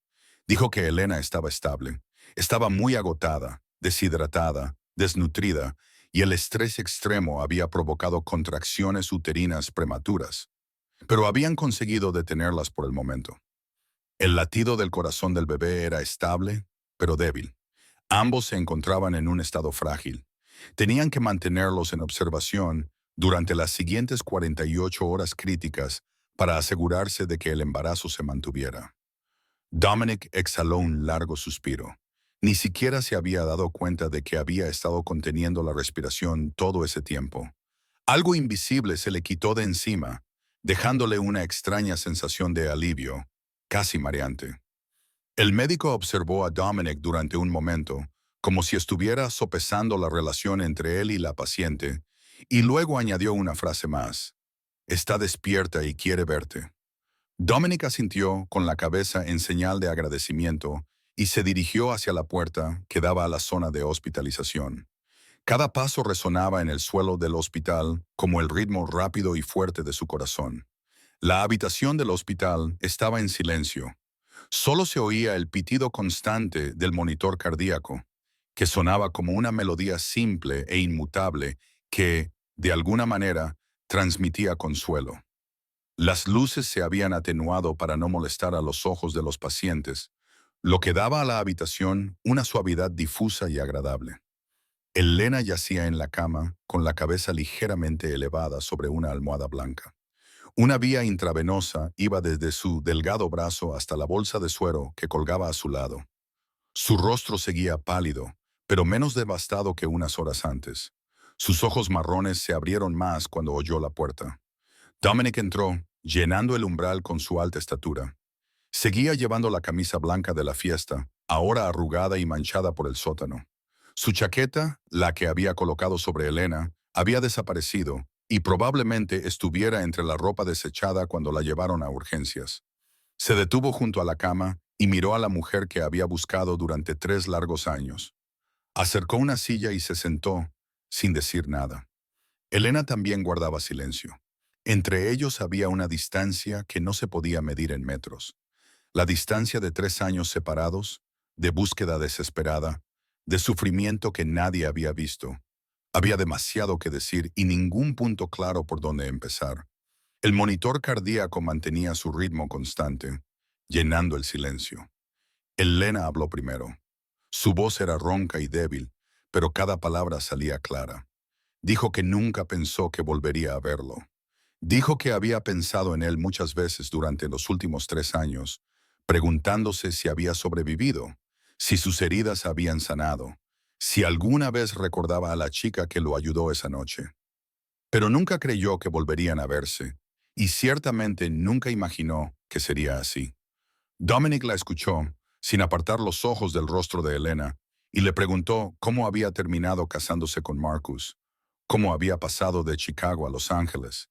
Dijo que Elena estaba estable. Estaba muy agotada, deshidratada, desnutrida, y el estrés extremo había provocado contracciones uterinas prematuras. Pero habían conseguido detenerlas por el momento. El latido del corazón del bebé era estable, pero débil. Ambos se encontraban en un estado frágil. Tenían que mantenerlos en observación durante las siguientes 48 horas críticas para asegurarse de que el embarazo se mantuviera. Dominic exhaló un largo suspiro. Ni siquiera se había dado cuenta de que había estado conteniendo la respiración todo ese tiempo. Algo invisible se le quitó de encima, dejándole una extraña sensación de alivio, casi mareante. El médico observó a Dominic durante un momento, como si estuviera sopesando la relación entre él y la paciente, y luego añadió una frase más. Está despierta y quiere verte. Dominic asintió con la cabeza en señal de agradecimiento y se dirigió hacia la puerta que daba a la zona de hospitalización. Cada paso resonaba en el suelo del hospital como el ritmo rápido y fuerte de su corazón. La habitación del hospital estaba en silencio. Solo se oía el pitido constante del monitor cardíaco, que sonaba como una melodía simple e inmutable que, de alguna manera, transmitía consuelo. Las luces se habían atenuado para no molestar a los ojos de los pacientes, lo que daba a la habitación una suavidad difusa y agradable. Elena yacía en la cama, con la cabeza ligeramente elevada sobre una almohada blanca. Una vía intravenosa iba desde su delgado brazo hasta la bolsa de suero que colgaba a su lado. Su rostro seguía pálido, pero menos devastado que unas horas antes. Sus ojos marrones se abrieron más cuando oyó la puerta. Dominic entró, llenando el umbral con su alta estatura. Seguía llevando la camisa blanca de la fiesta, ahora arrugada y manchada por el sótano. Su chaqueta, la que había colocado sobre Elena, había desaparecido y probablemente estuviera entre la ropa desechada cuando la llevaron a urgencias. Se detuvo junto a la cama y miró a la mujer que había buscado durante 3 largos años. Acercó una silla y se sentó, sin decir nada. Elena también guardaba silencio. Entre ellos había una distancia que no se podía medir en metros. La distancia de 3 años separados, de búsqueda desesperada, de sufrimiento que nadie había visto. Había demasiado que decir y ningún punto claro por donde empezar. El monitor cardíaco mantenía su ritmo constante, llenando el silencio. Elena habló primero. Su voz era ronca y débil, pero cada palabra salía clara. Dijo que nunca pensó que volvería a verlo. Dijo que había pensado en él muchas veces durante los últimos 3 años, preguntándose si había sobrevivido, si sus heridas habían sanado, si alguna vez recordaba a la chica que lo ayudó esa noche. Pero nunca creyó que volverían a verse, y ciertamente nunca imaginó que sería así. Dominic la escuchó, sin apartar los ojos del rostro de Elena, y le preguntó cómo había terminado casándose con Marcus, cómo había pasado de Chicago a Los Ángeles,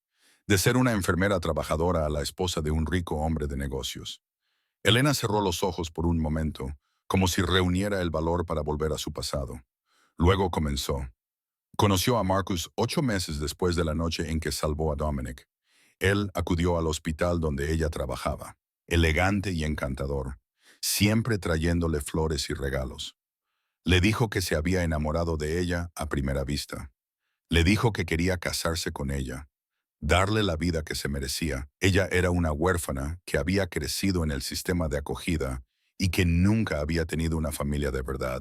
de ser una enfermera trabajadora a la esposa de un rico hombre de negocios. Elena cerró los ojos por un momento, como si reuniera el valor para volver a su pasado. Luego comenzó. Conoció a Marcus 8 meses después de la noche en que salvó a Dominic. Él acudió al hospital donde ella trabajaba, elegante y encantador, siempre trayéndole flores y regalos. Le dijo que se había enamorado de ella a primera vista. Le dijo que quería casarse con ella, darle la vida que se merecía. Ella era una huérfana que había crecido en el sistema de acogida y que nunca había tenido una familia de verdad.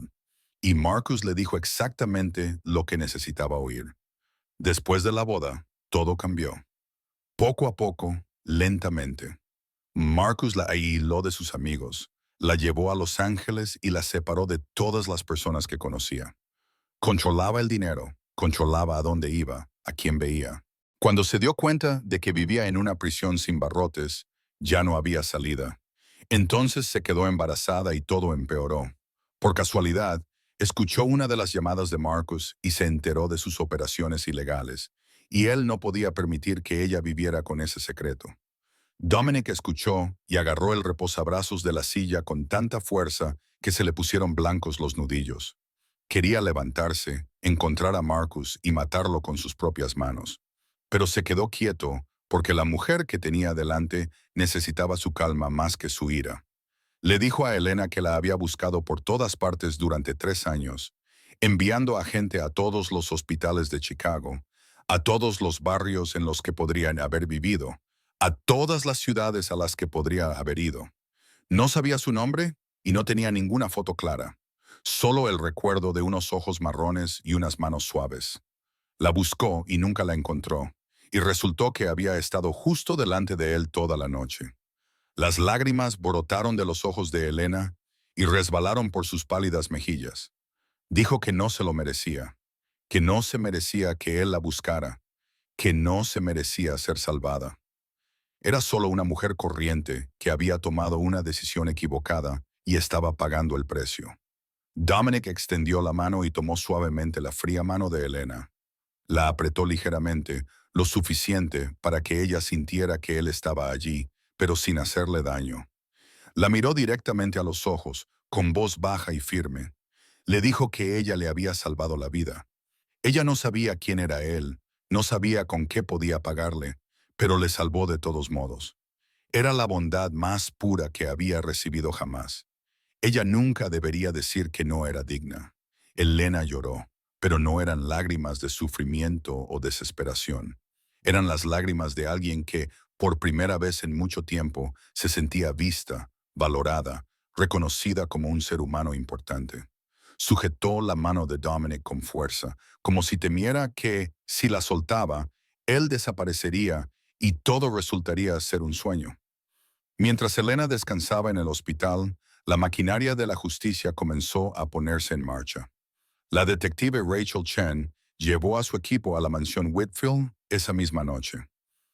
Y Marcus le dijo exactamente lo que necesitaba oír. Después de la boda, todo cambió. Poco a poco, lentamente. Marcus la aisló de sus amigos, la llevó a Los Ángeles y la separó de todas las personas que conocía. Controlaba el dinero, controlaba a dónde iba, a quién veía. Cuando se dio cuenta de que vivía en una prisión sin barrotes, ya no había salida. Entonces se quedó embarazada y todo empeoró. Por casualidad, escuchó una de las llamadas de Marcus y se enteró de sus operaciones ilegales, y él no podía permitir que ella viviera con ese secreto. Dominic escuchó y agarró el reposabrazos de la silla con tanta fuerza que se le pusieron blancos los nudillos. Quería levantarse, encontrar a Marcus y matarlo con sus propias manos. Pero se quedó quieto porque la mujer que tenía delante necesitaba su calma más que su ira. Le dijo a Elena que la había buscado por todas partes durante 3 años, enviando a gente a todos los hospitales de Chicago, a todos los barrios en los que podrían haber vivido, a todas las ciudades a las que podría haber ido. No sabía su nombre y no tenía ninguna foto clara, solo el recuerdo de unos ojos marrones y unas manos suaves. La buscó y nunca la encontró, y resultó que había estado justo delante de él toda la noche. Las lágrimas brotaron de los ojos de Elena y resbalaron por sus pálidas mejillas. Dijo que no se lo merecía, que no se merecía que él la buscara, que no se merecía ser salvada. Era solo una mujer corriente que había tomado una decisión equivocada y estaba pagando el precio. Dominic extendió la mano y tomó suavemente la fría mano de Elena. La apretó ligeramente, lo suficiente para que ella sintiera que él estaba allí, pero sin hacerle daño. La miró directamente a los ojos, con voz baja y firme. Le dijo que ella le había salvado la vida. Ella no sabía quién era él, no sabía con qué podía pagarle, pero le salvó de todos modos. Era la bondad más pura que había recibido jamás. Ella nunca debería decir que no era digna. Elena lloró, pero no eran lágrimas de sufrimiento o desesperación. Eran las lágrimas de alguien que, por primera vez en mucho tiempo, se sentía vista, valorada, reconocida como un ser humano importante. Sujetó la mano de Dominic con fuerza, como si temiera que, si la soltaba, él desaparecería y todo resultaría ser un sueño. Mientras Elena descansaba en el hospital, la maquinaria de la justicia comenzó a ponerse en marcha. La detective Rachel Chen llevó a su equipo a la mansión Whitfield esa misma noche.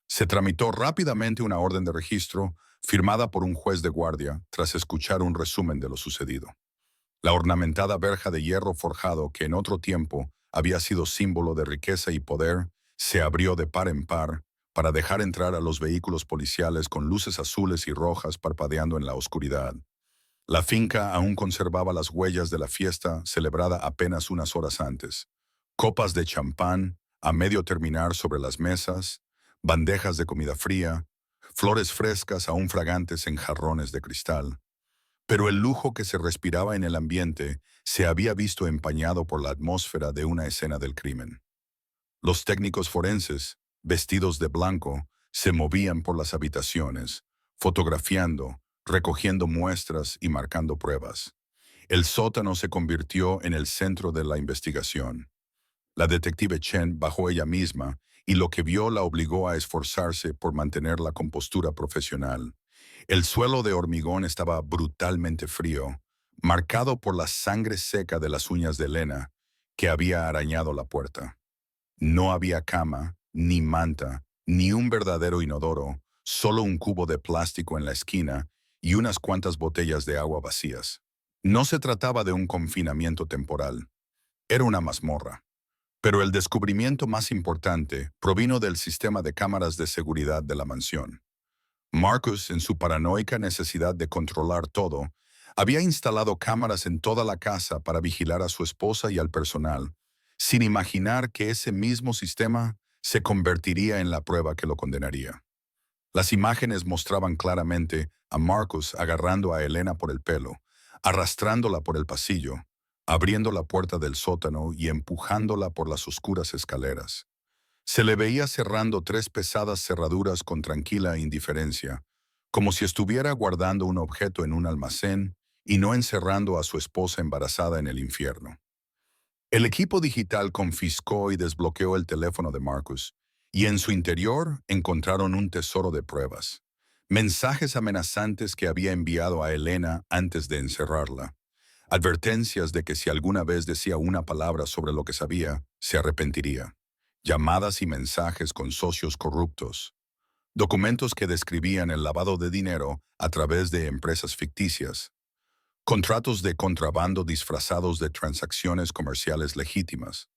Se tramitó rápidamente una orden de registro firmada por un juez de guardia tras escuchar un resumen de lo sucedido. La ornamentada verja de hierro forjado que en otro tiempo había sido símbolo de riqueza y poder se abrió de par en par para dejar entrar a los vehículos policiales con luces azules y rojas parpadeando en la oscuridad. La finca aún conservaba las huellas de la fiesta celebrada apenas unas horas antes. Copas de champán a medio terminar sobre las mesas, bandejas de comida fría, flores frescas aún fragantes en jarrones de cristal. Pero el lujo que se respiraba en el ambiente se había visto empañado por la atmósfera de una escena del crimen. Los técnicos forenses, vestidos de blanco, se movían por las habitaciones, fotografiando, recogiendo muestras y marcando pruebas. El sótano se convirtió en el centro de la investigación. La detective Chen bajó ella misma y lo que vio la obligó a esforzarse por mantener la compostura profesional. El suelo de hormigón estaba brutalmente frío, marcado por la sangre seca de las uñas de Elena, que había arañado la puerta. No había cama, ni manta, ni un verdadero inodoro, solo un cubo de plástico en la esquina y unas cuantas botellas de agua vacías. No se trataba de un confinamiento temporal, era una mazmorra. Pero el descubrimiento más importante provino del sistema de cámaras de seguridad de la mansión. Marcus, en su paranoica necesidad de controlar todo, había instalado cámaras en toda la casa para vigilar a su esposa y al personal, sin imaginar que ese mismo sistema se convertiría en la prueba que lo condenaría. Las imágenes mostraban claramente a Marcus agarrando a Elena por el pelo, arrastrándola por el pasillo, abriendo la puerta del sótano y empujándola por las oscuras escaleras. Se le veía cerrando 3 pesadas cerraduras con tranquila indiferencia, como si estuviera guardando un objeto en un almacén y no encerrando a su esposa embarazada en el infierno. El equipo digital confiscó y desbloqueó el teléfono de Marcus, y en su interior encontraron un tesoro de pruebas. Mensajes amenazantes que había enviado a Elena antes de encerrarla. Advertencias de que si alguna vez decía una palabra sobre lo que sabía, se arrepentiría. Llamadas y mensajes con socios corruptos. Documentos que describían el lavado de dinero a través de empresas ficticias. contratos de contrabando disfrazados de transacciones comerciales legítimas.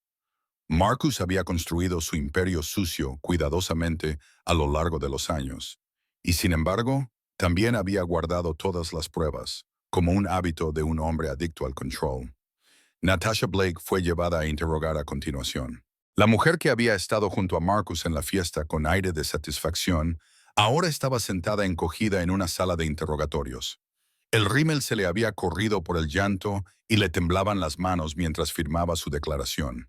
Marcus había construido su imperio sucio cuidadosamente a lo largo de los años, y sin embargo, también había guardado todas las pruebas, como un hábito de un hombre adicto al control. Natasha Blake fue llevada a interrogar a continuación. La mujer que había estado junto a Marcus en la fiesta con aire de satisfacción, ahora estaba sentada encogida en una sala de interrogatorios. El rímel se le había corrido por el llanto y le temblaban las manos mientras firmaba su declaración.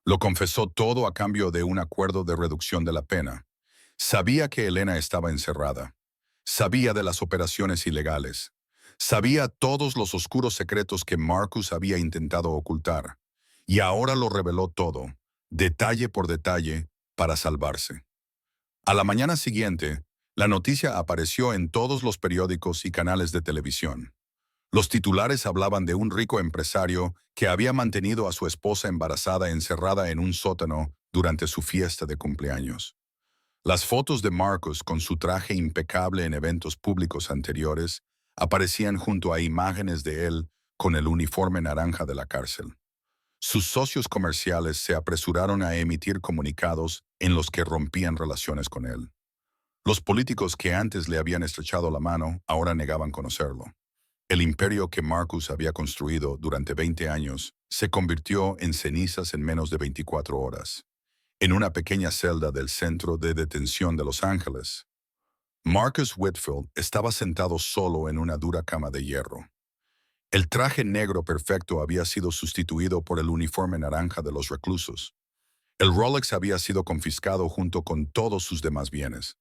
Lo confesó todo a cambio de un acuerdo de reducción de la pena. Sabía que Elena estaba encerrada. Sabía de las operaciones ilegales. Sabía todos los oscuros secretos que Marcus había intentado ocultar. Y ahora lo reveló todo, detalle por detalle, para salvarse. A la mañana siguiente, la noticia apareció en todos los periódicos y canales de televisión. Los titulares hablaban de un rico empresario que había mantenido a su esposa embarazada encerrada en un sótano durante su fiesta de cumpleaños. Las fotos de Marcus con su traje impecable en eventos públicos anteriores aparecían junto a imágenes de él con el uniforme naranja de la cárcel. Sus socios comerciales se apresuraron a emitir comunicados en los que rompían relaciones con él. Los políticos que antes le habían estrechado la mano ahora negaban conocerlo. El imperio que Marcus había construido durante 20 años se convirtió en cenizas en menos de 24 horas. En una pequeña celda del centro de detención de Los Ángeles, Marcus Whitfield estaba sentado solo en una dura cama de hierro. El traje negro perfecto había sido sustituido por el uniforme naranja de los reclusos. El Rolex había sido confiscado junto con todos sus demás bienes.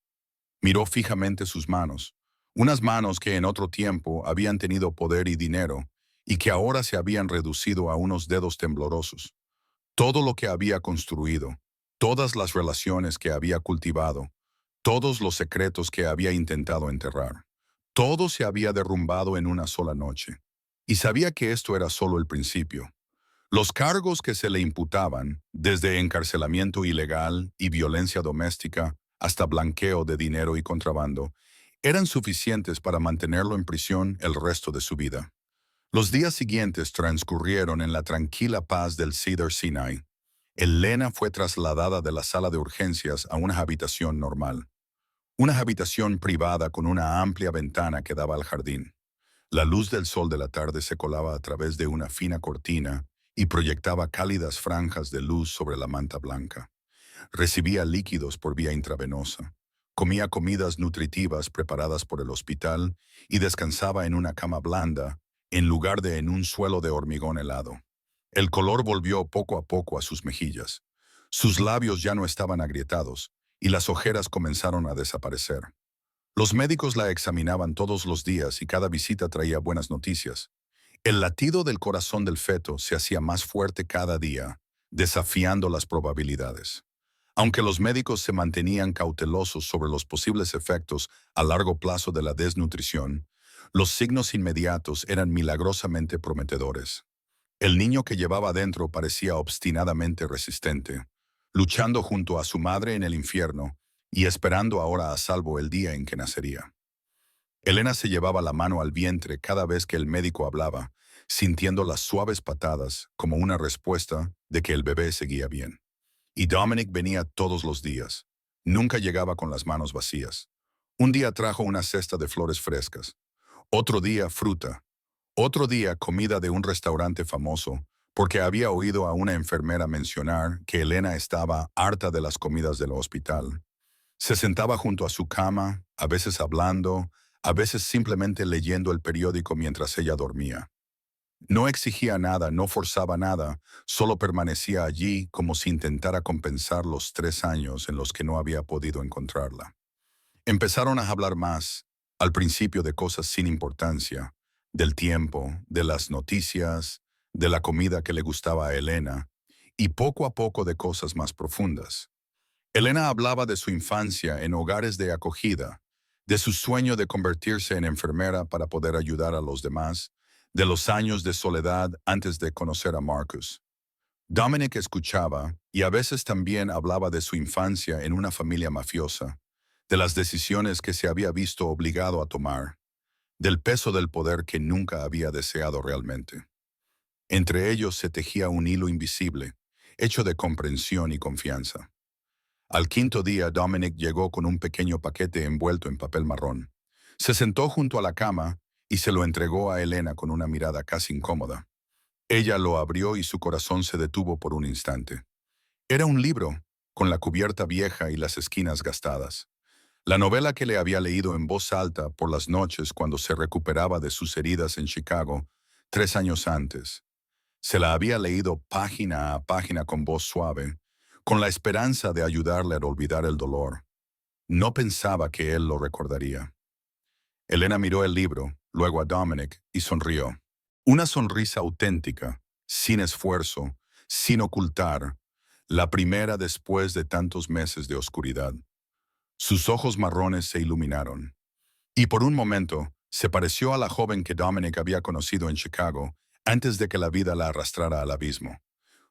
Miró fijamente sus manos, unas manos que en otro tiempo habían tenido poder y dinero, y que ahora se habían reducido a unos dedos temblorosos. Todo lo que había construido, todas las relaciones que había cultivado, todos los secretos que había intentado enterrar, todo se había derrumbado en una sola noche. Y sabía que esto era solo el principio. Los cargos que se le imputaban, desde encarcelamiento ilegal y violencia doméstica hasta blanqueo de dinero y contrabando, eran suficientes para mantenerlo en prisión el resto de su vida. Los días siguientes transcurrieron en la tranquila paz del Cedar Sinai. Elena fue trasladada de la sala de urgencias a una habitación normal. Una habitación privada con una amplia ventana que daba al jardín. La luz del sol de la tarde se colaba a través de una fina cortina y proyectaba cálidas franjas de luz sobre la manta blanca. Recibía líquidos por vía intravenosa. Comía comidas nutritivas preparadas por el hospital y descansaba en una cama blanda en lugar de en un suelo de hormigón helado. El color volvió poco a poco a sus mejillas. Sus labios ya no estaban agrietados y las ojeras comenzaron a desaparecer. Los médicos la examinaban todos los días y cada visita traía buenas noticias. El latido del corazón del feto se hacía más fuerte cada día, desafiando las probabilidades. Aunque los médicos se mantenían cautelosos sobre los posibles efectos a largo plazo de la desnutrición, los signos inmediatos eran milagrosamente prometedores. El niño que llevaba dentro parecía obstinadamente resistente, luchando junto a su madre en el infierno y esperando ahora a salvo el día en que nacería. Elena se llevaba la mano al vientre cada vez que el médico hablaba, sintiendo las suaves patadas como una respuesta de que el bebé seguía bien. Y Dominic venía todos los días. Nunca llegaba con las manos vacías. Un día trajo una cesta de flores frescas. Otro día fruta. Otro día comida de un restaurante famoso, porque había oído a una enfermera mencionar que Elena estaba harta de las comidas del hospital. Se sentaba junto a su cama, a veces hablando, a veces simplemente leyendo el periódico mientras ella dormía. No exigía nada, no forzaba nada, solo permanecía allí como si intentara compensar los 3 años en los que no había podido encontrarla. Empezaron a hablar más, al principio de cosas sin importancia, del tiempo, de las noticias, de la comida que le gustaba a Elena, y poco a poco de cosas más profundas. Elena hablaba de su infancia en hogares de acogida, de su sueño de convertirse en enfermera para poder ayudar a los demás, de los años de soledad antes de conocer a Marcus. Dominic escuchaba y a veces también hablaba de su infancia en una familia mafiosa, de las decisiones que se había visto obligado a tomar, del peso del poder que nunca había deseado realmente. Entre ellos se tejía un hilo invisible, hecho de comprensión y confianza. Al quinto día, Dominic llegó con un pequeño paquete envuelto en papel marrón. Se sentó junto a la cama y se lo entregó a Elena con una mirada casi incómoda. Ella lo abrió y su corazón se detuvo por un instante. Era un libro, con la cubierta vieja y las esquinas gastadas. La novela que le había leído en voz alta por las noches cuando se recuperaba de sus heridas en Chicago 3 años antes. Se la había leído página a página con voz suave, con la esperanza de ayudarle a olvidar el dolor. No pensaba que él lo recordaría. Elena miró el libro, luego a Dominic, y sonrió. Una sonrisa auténtica, sin esfuerzo, sin ocultar, la primera después de tantos meses de oscuridad. Sus ojos marrones se iluminaron. Y por un momento, se pareció a la joven que Dominic había conocido en Chicago antes de que la vida la arrastrara al abismo.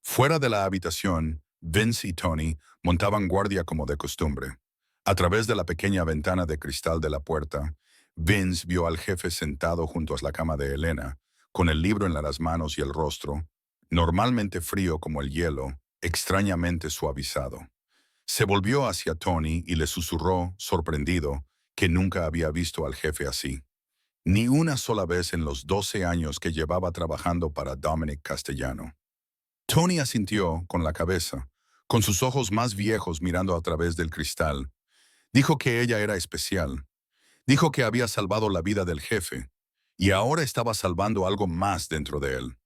Fuera de la habitación, Vince y Tony montaban guardia como de costumbre. A través de la pequeña ventana de cristal de la puerta, Vince vio al jefe sentado junto a la cama de Elena, con el libro en las manos y el rostro, normalmente frío como el hielo, extrañamente suavizado. Se volvió hacia Tony y le susurró, sorprendido, que nunca había visto al jefe así. Ni una sola vez en los 12 años que llevaba trabajando para Dominic Castellano. Tony asintió con la cabeza, con sus ojos más viejos mirando a través del cristal. Dijo que ella era especial. Dijo que había salvado la vida del jefe, y ahora estaba salvando algo más dentro de él.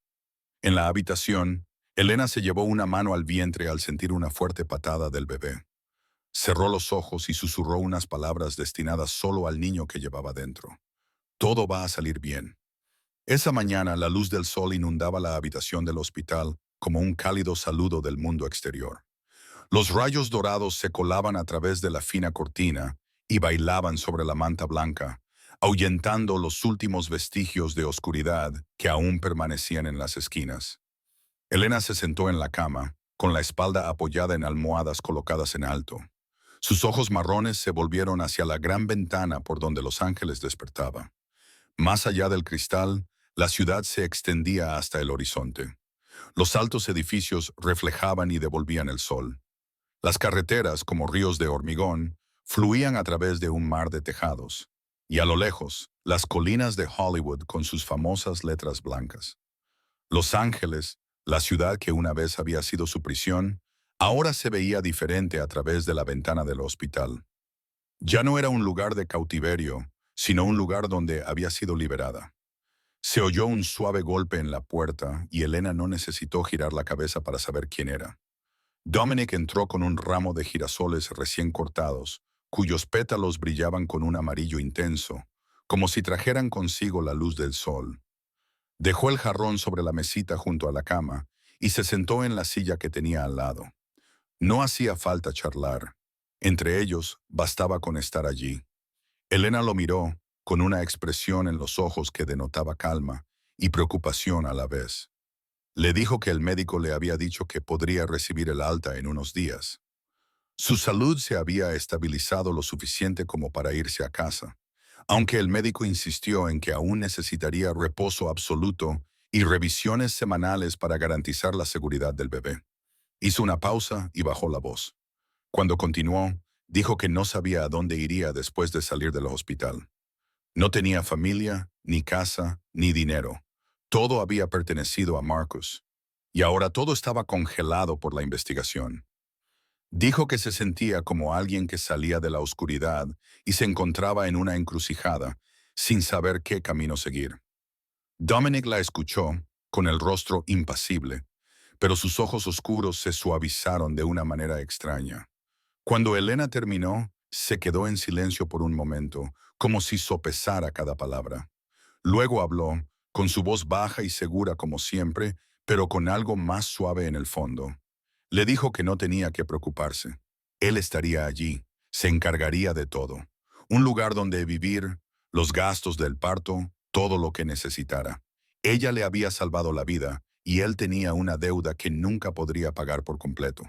En la habitación, Elena se llevó una mano al vientre al sentir una fuerte patada del bebé. Cerró los ojos y susurró unas palabras destinadas solo al niño que llevaba dentro. Todo va a salir bien. Esa mañana la luz del sol inundaba la habitación del hospital como un cálido saludo del mundo exterior. Los rayos dorados se colaban a través de la fina cortina y bailaban sobre la manta blanca, ahuyentando los últimos vestigios de oscuridad que aún permanecían en las esquinas. Elena se sentó en la cama, con la espalda apoyada en almohadas colocadas en alto. Sus ojos marrones se volvieron hacia la gran ventana por donde los ángeles despertaba. Más allá del cristal, la ciudad se extendía hasta el horizonte. Los altos edificios reflejaban y devolvían el sol. Las carreteras, como ríos de hormigón, fluían a través de un mar de tejados. Y a lo lejos, las colinas de Hollywood con sus famosas letras blancas. Los Ángeles, la ciudad que una vez había sido su prisión, ahora se veía diferente a través de la ventana del hospital. Ya no era un lugar de cautiverio, sino un lugar donde había sido liberada. Se oyó un suave golpe en la puerta y Elena no necesitó girar la cabeza para saber quién era. Dominic entró con un ramo de girasoles recién cortados, cuyos pétalos brillaban con un amarillo intenso, como si trajeran consigo la luz del sol. Dejó el jarrón sobre la mesita junto a la cama y se sentó en la silla que tenía al lado. No hacía falta charlar. Entre ellos, bastaba con estar allí. Elena lo miró, con una expresión en los ojos que denotaba calma y preocupación a la vez. Le dijo que el médico le había dicho que podría recibir el alta en unos días. Su salud se había estabilizado lo suficiente como para irse a casa, aunque el médico insistió en que aún necesitaría reposo absoluto y revisiones semanales para garantizar la seguridad del bebé. Hizo una pausa y bajó la voz. Cuando continuó, dijo que no sabía a dónde iría después de salir del hospital. No tenía familia, ni casa, ni dinero. Todo había pertenecido a Marcus. Y ahora todo estaba congelado por la investigación. Dijo que se sentía como alguien que salía de la oscuridad y se encontraba en una encrucijada, sin saber qué camino seguir. Dominic la escuchó, con el rostro impasible, pero sus ojos oscuros se suavizaron de una manera extraña. Cuando Elena terminó, se quedó en silencio por un momento, como si sopesara cada palabra. Luego habló, con su voz baja y segura como siempre, pero con algo más suave en el fondo. Le dijo que no tenía que preocuparse. Él estaría allí, se encargaría de todo. Un lugar donde vivir, los gastos del parto, todo lo que necesitara. Ella le había salvado la vida y él tenía una deuda que nunca podría pagar por completo.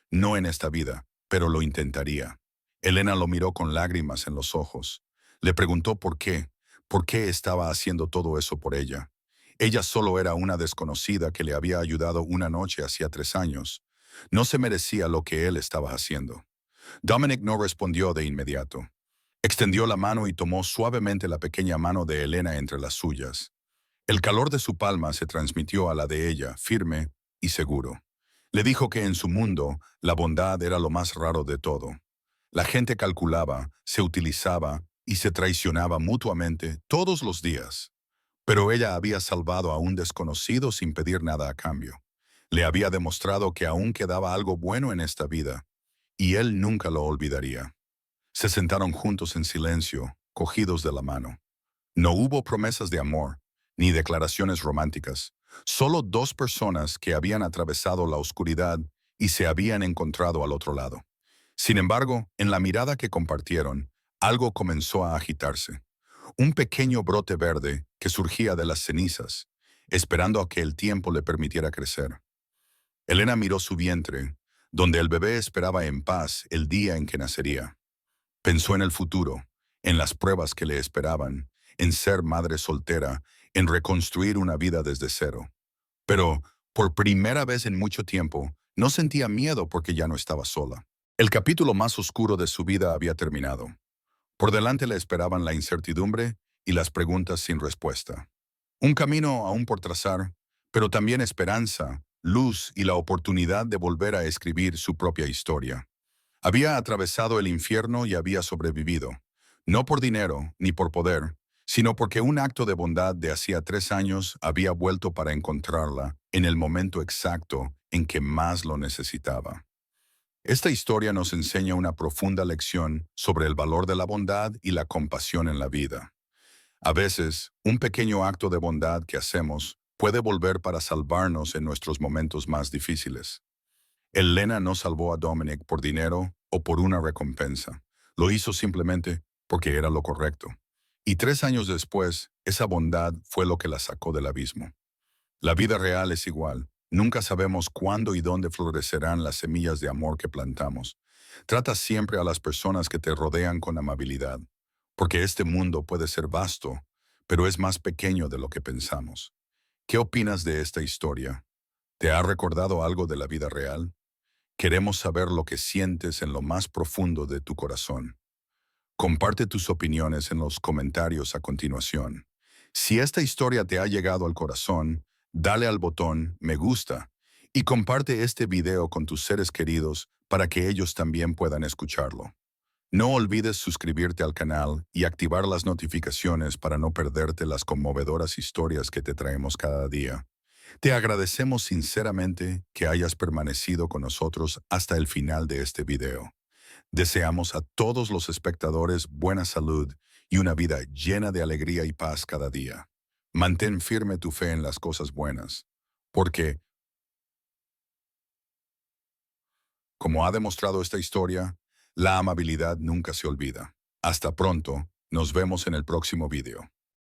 No en esta vida, pero lo intentaría. Elena lo miró con lágrimas en los ojos. Le preguntó ¿Por qué estaba haciendo todo eso por ella? Ella solo era una desconocida que le había ayudado una noche hacía 3 años. No se merecía lo que él estaba haciendo. Dominic no respondió de inmediato. Extendió la mano y tomó suavemente la pequeña mano de Elena entre las suyas. El calor de su palma se transmitió a la de ella, firme y seguro. Le dijo que en su mundo la bondad era lo más raro de todo. La gente calculaba, se utilizaba y se traicionaba mutuamente todos los días. Pero ella había salvado a un desconocido sin pedir nada a cambio. Le había demostrado que aún quedaba algo bueno en esta vida, y él nunca lo olvidaría. Se sentaron juntos en silencio, cogidos de la mano. No hubo promesas de amor, ni declaraciones románticas, solo dos personas que habían atravesado la oscuridad y se habían encontrado al otro lado. Sin embargo, en la mirada que compartieron, algo comenzó a agitarse. Un pequeño brote verde que surgía de las cenizas, esperando a que el tiempo le permitiera crecer. Elena miró su vientre, donde el bebé esperaba en paz el día en que nacería. Pensó en el futuro, en las pruebas que le esperaban, en ser madre soltera, en reconstruir una vida desde cero. Pero, por primera vez en mucho tiempo, no sentía miedo porque ya no estaba sola. El capítulo más oscuro de su vida había terminado. Por delante le esperaban la incertidumbre y las preguntas sin respuesta. Un camino aún por trazar, pero también esperanza, luz y la oportunidad de volver a escribir su propia historia. Había atravesado el infierno y había sobrevivido, no por dinero ni por poder, sino porque un acto de bondad de hacía 3 años había vuelto para encontrarla en el momento exacto en que más lo necesitaba. Esta historia nos enseña una profunda lección sobre el valor de la bondad y la compasión en la vida. A veces, un pequeño acto de bondad que hacemos puede volver para salvarnos en nuestros momentos más difíciles. Elena no salvó a Dominic por dinero o por una recompensa. Lo hizo simplemente porque era lo correcto. Y 3 años después, esa bondad fue lo que la sacó del abismo. La vida real es igual. Nunca sabemos cuándo y dónde florecerán las semillas de amor que plantamos. Trata siempre a las personas que te rodean con amabilidad, porque este mundo puede ser vasto, pero es más pequeño de lo que pensamos. ¿Qué opinas de esta historia? ¿Te ha recordado algo de la vida real? Queremos saber lo que sientes en lo más profundo de tu corazón. Comparte tus opiniones en los comentarios a continuación. Si esta historia te ha llegado al corazón, dale al botón me gusta y comparte este video con tus seres queridos para que ellos también puedan escucharlo. No olvides suscribirte al canal y activar las notificaciones para no perderte las conmovedoras historias que te traemos cada día. Te agradecemos sinceramente que hayas permanecido con nosotros hasta el final de este video. Deseamos a todos los espectadores buena salud y una vida llena de alegría y paz cada día. Mantén firme tu fe en las cosas buenas, porque, como ha demostrado esta historia, la amabilidad nunca se olvida. Hasta pronto, nos vemos en el próximo video.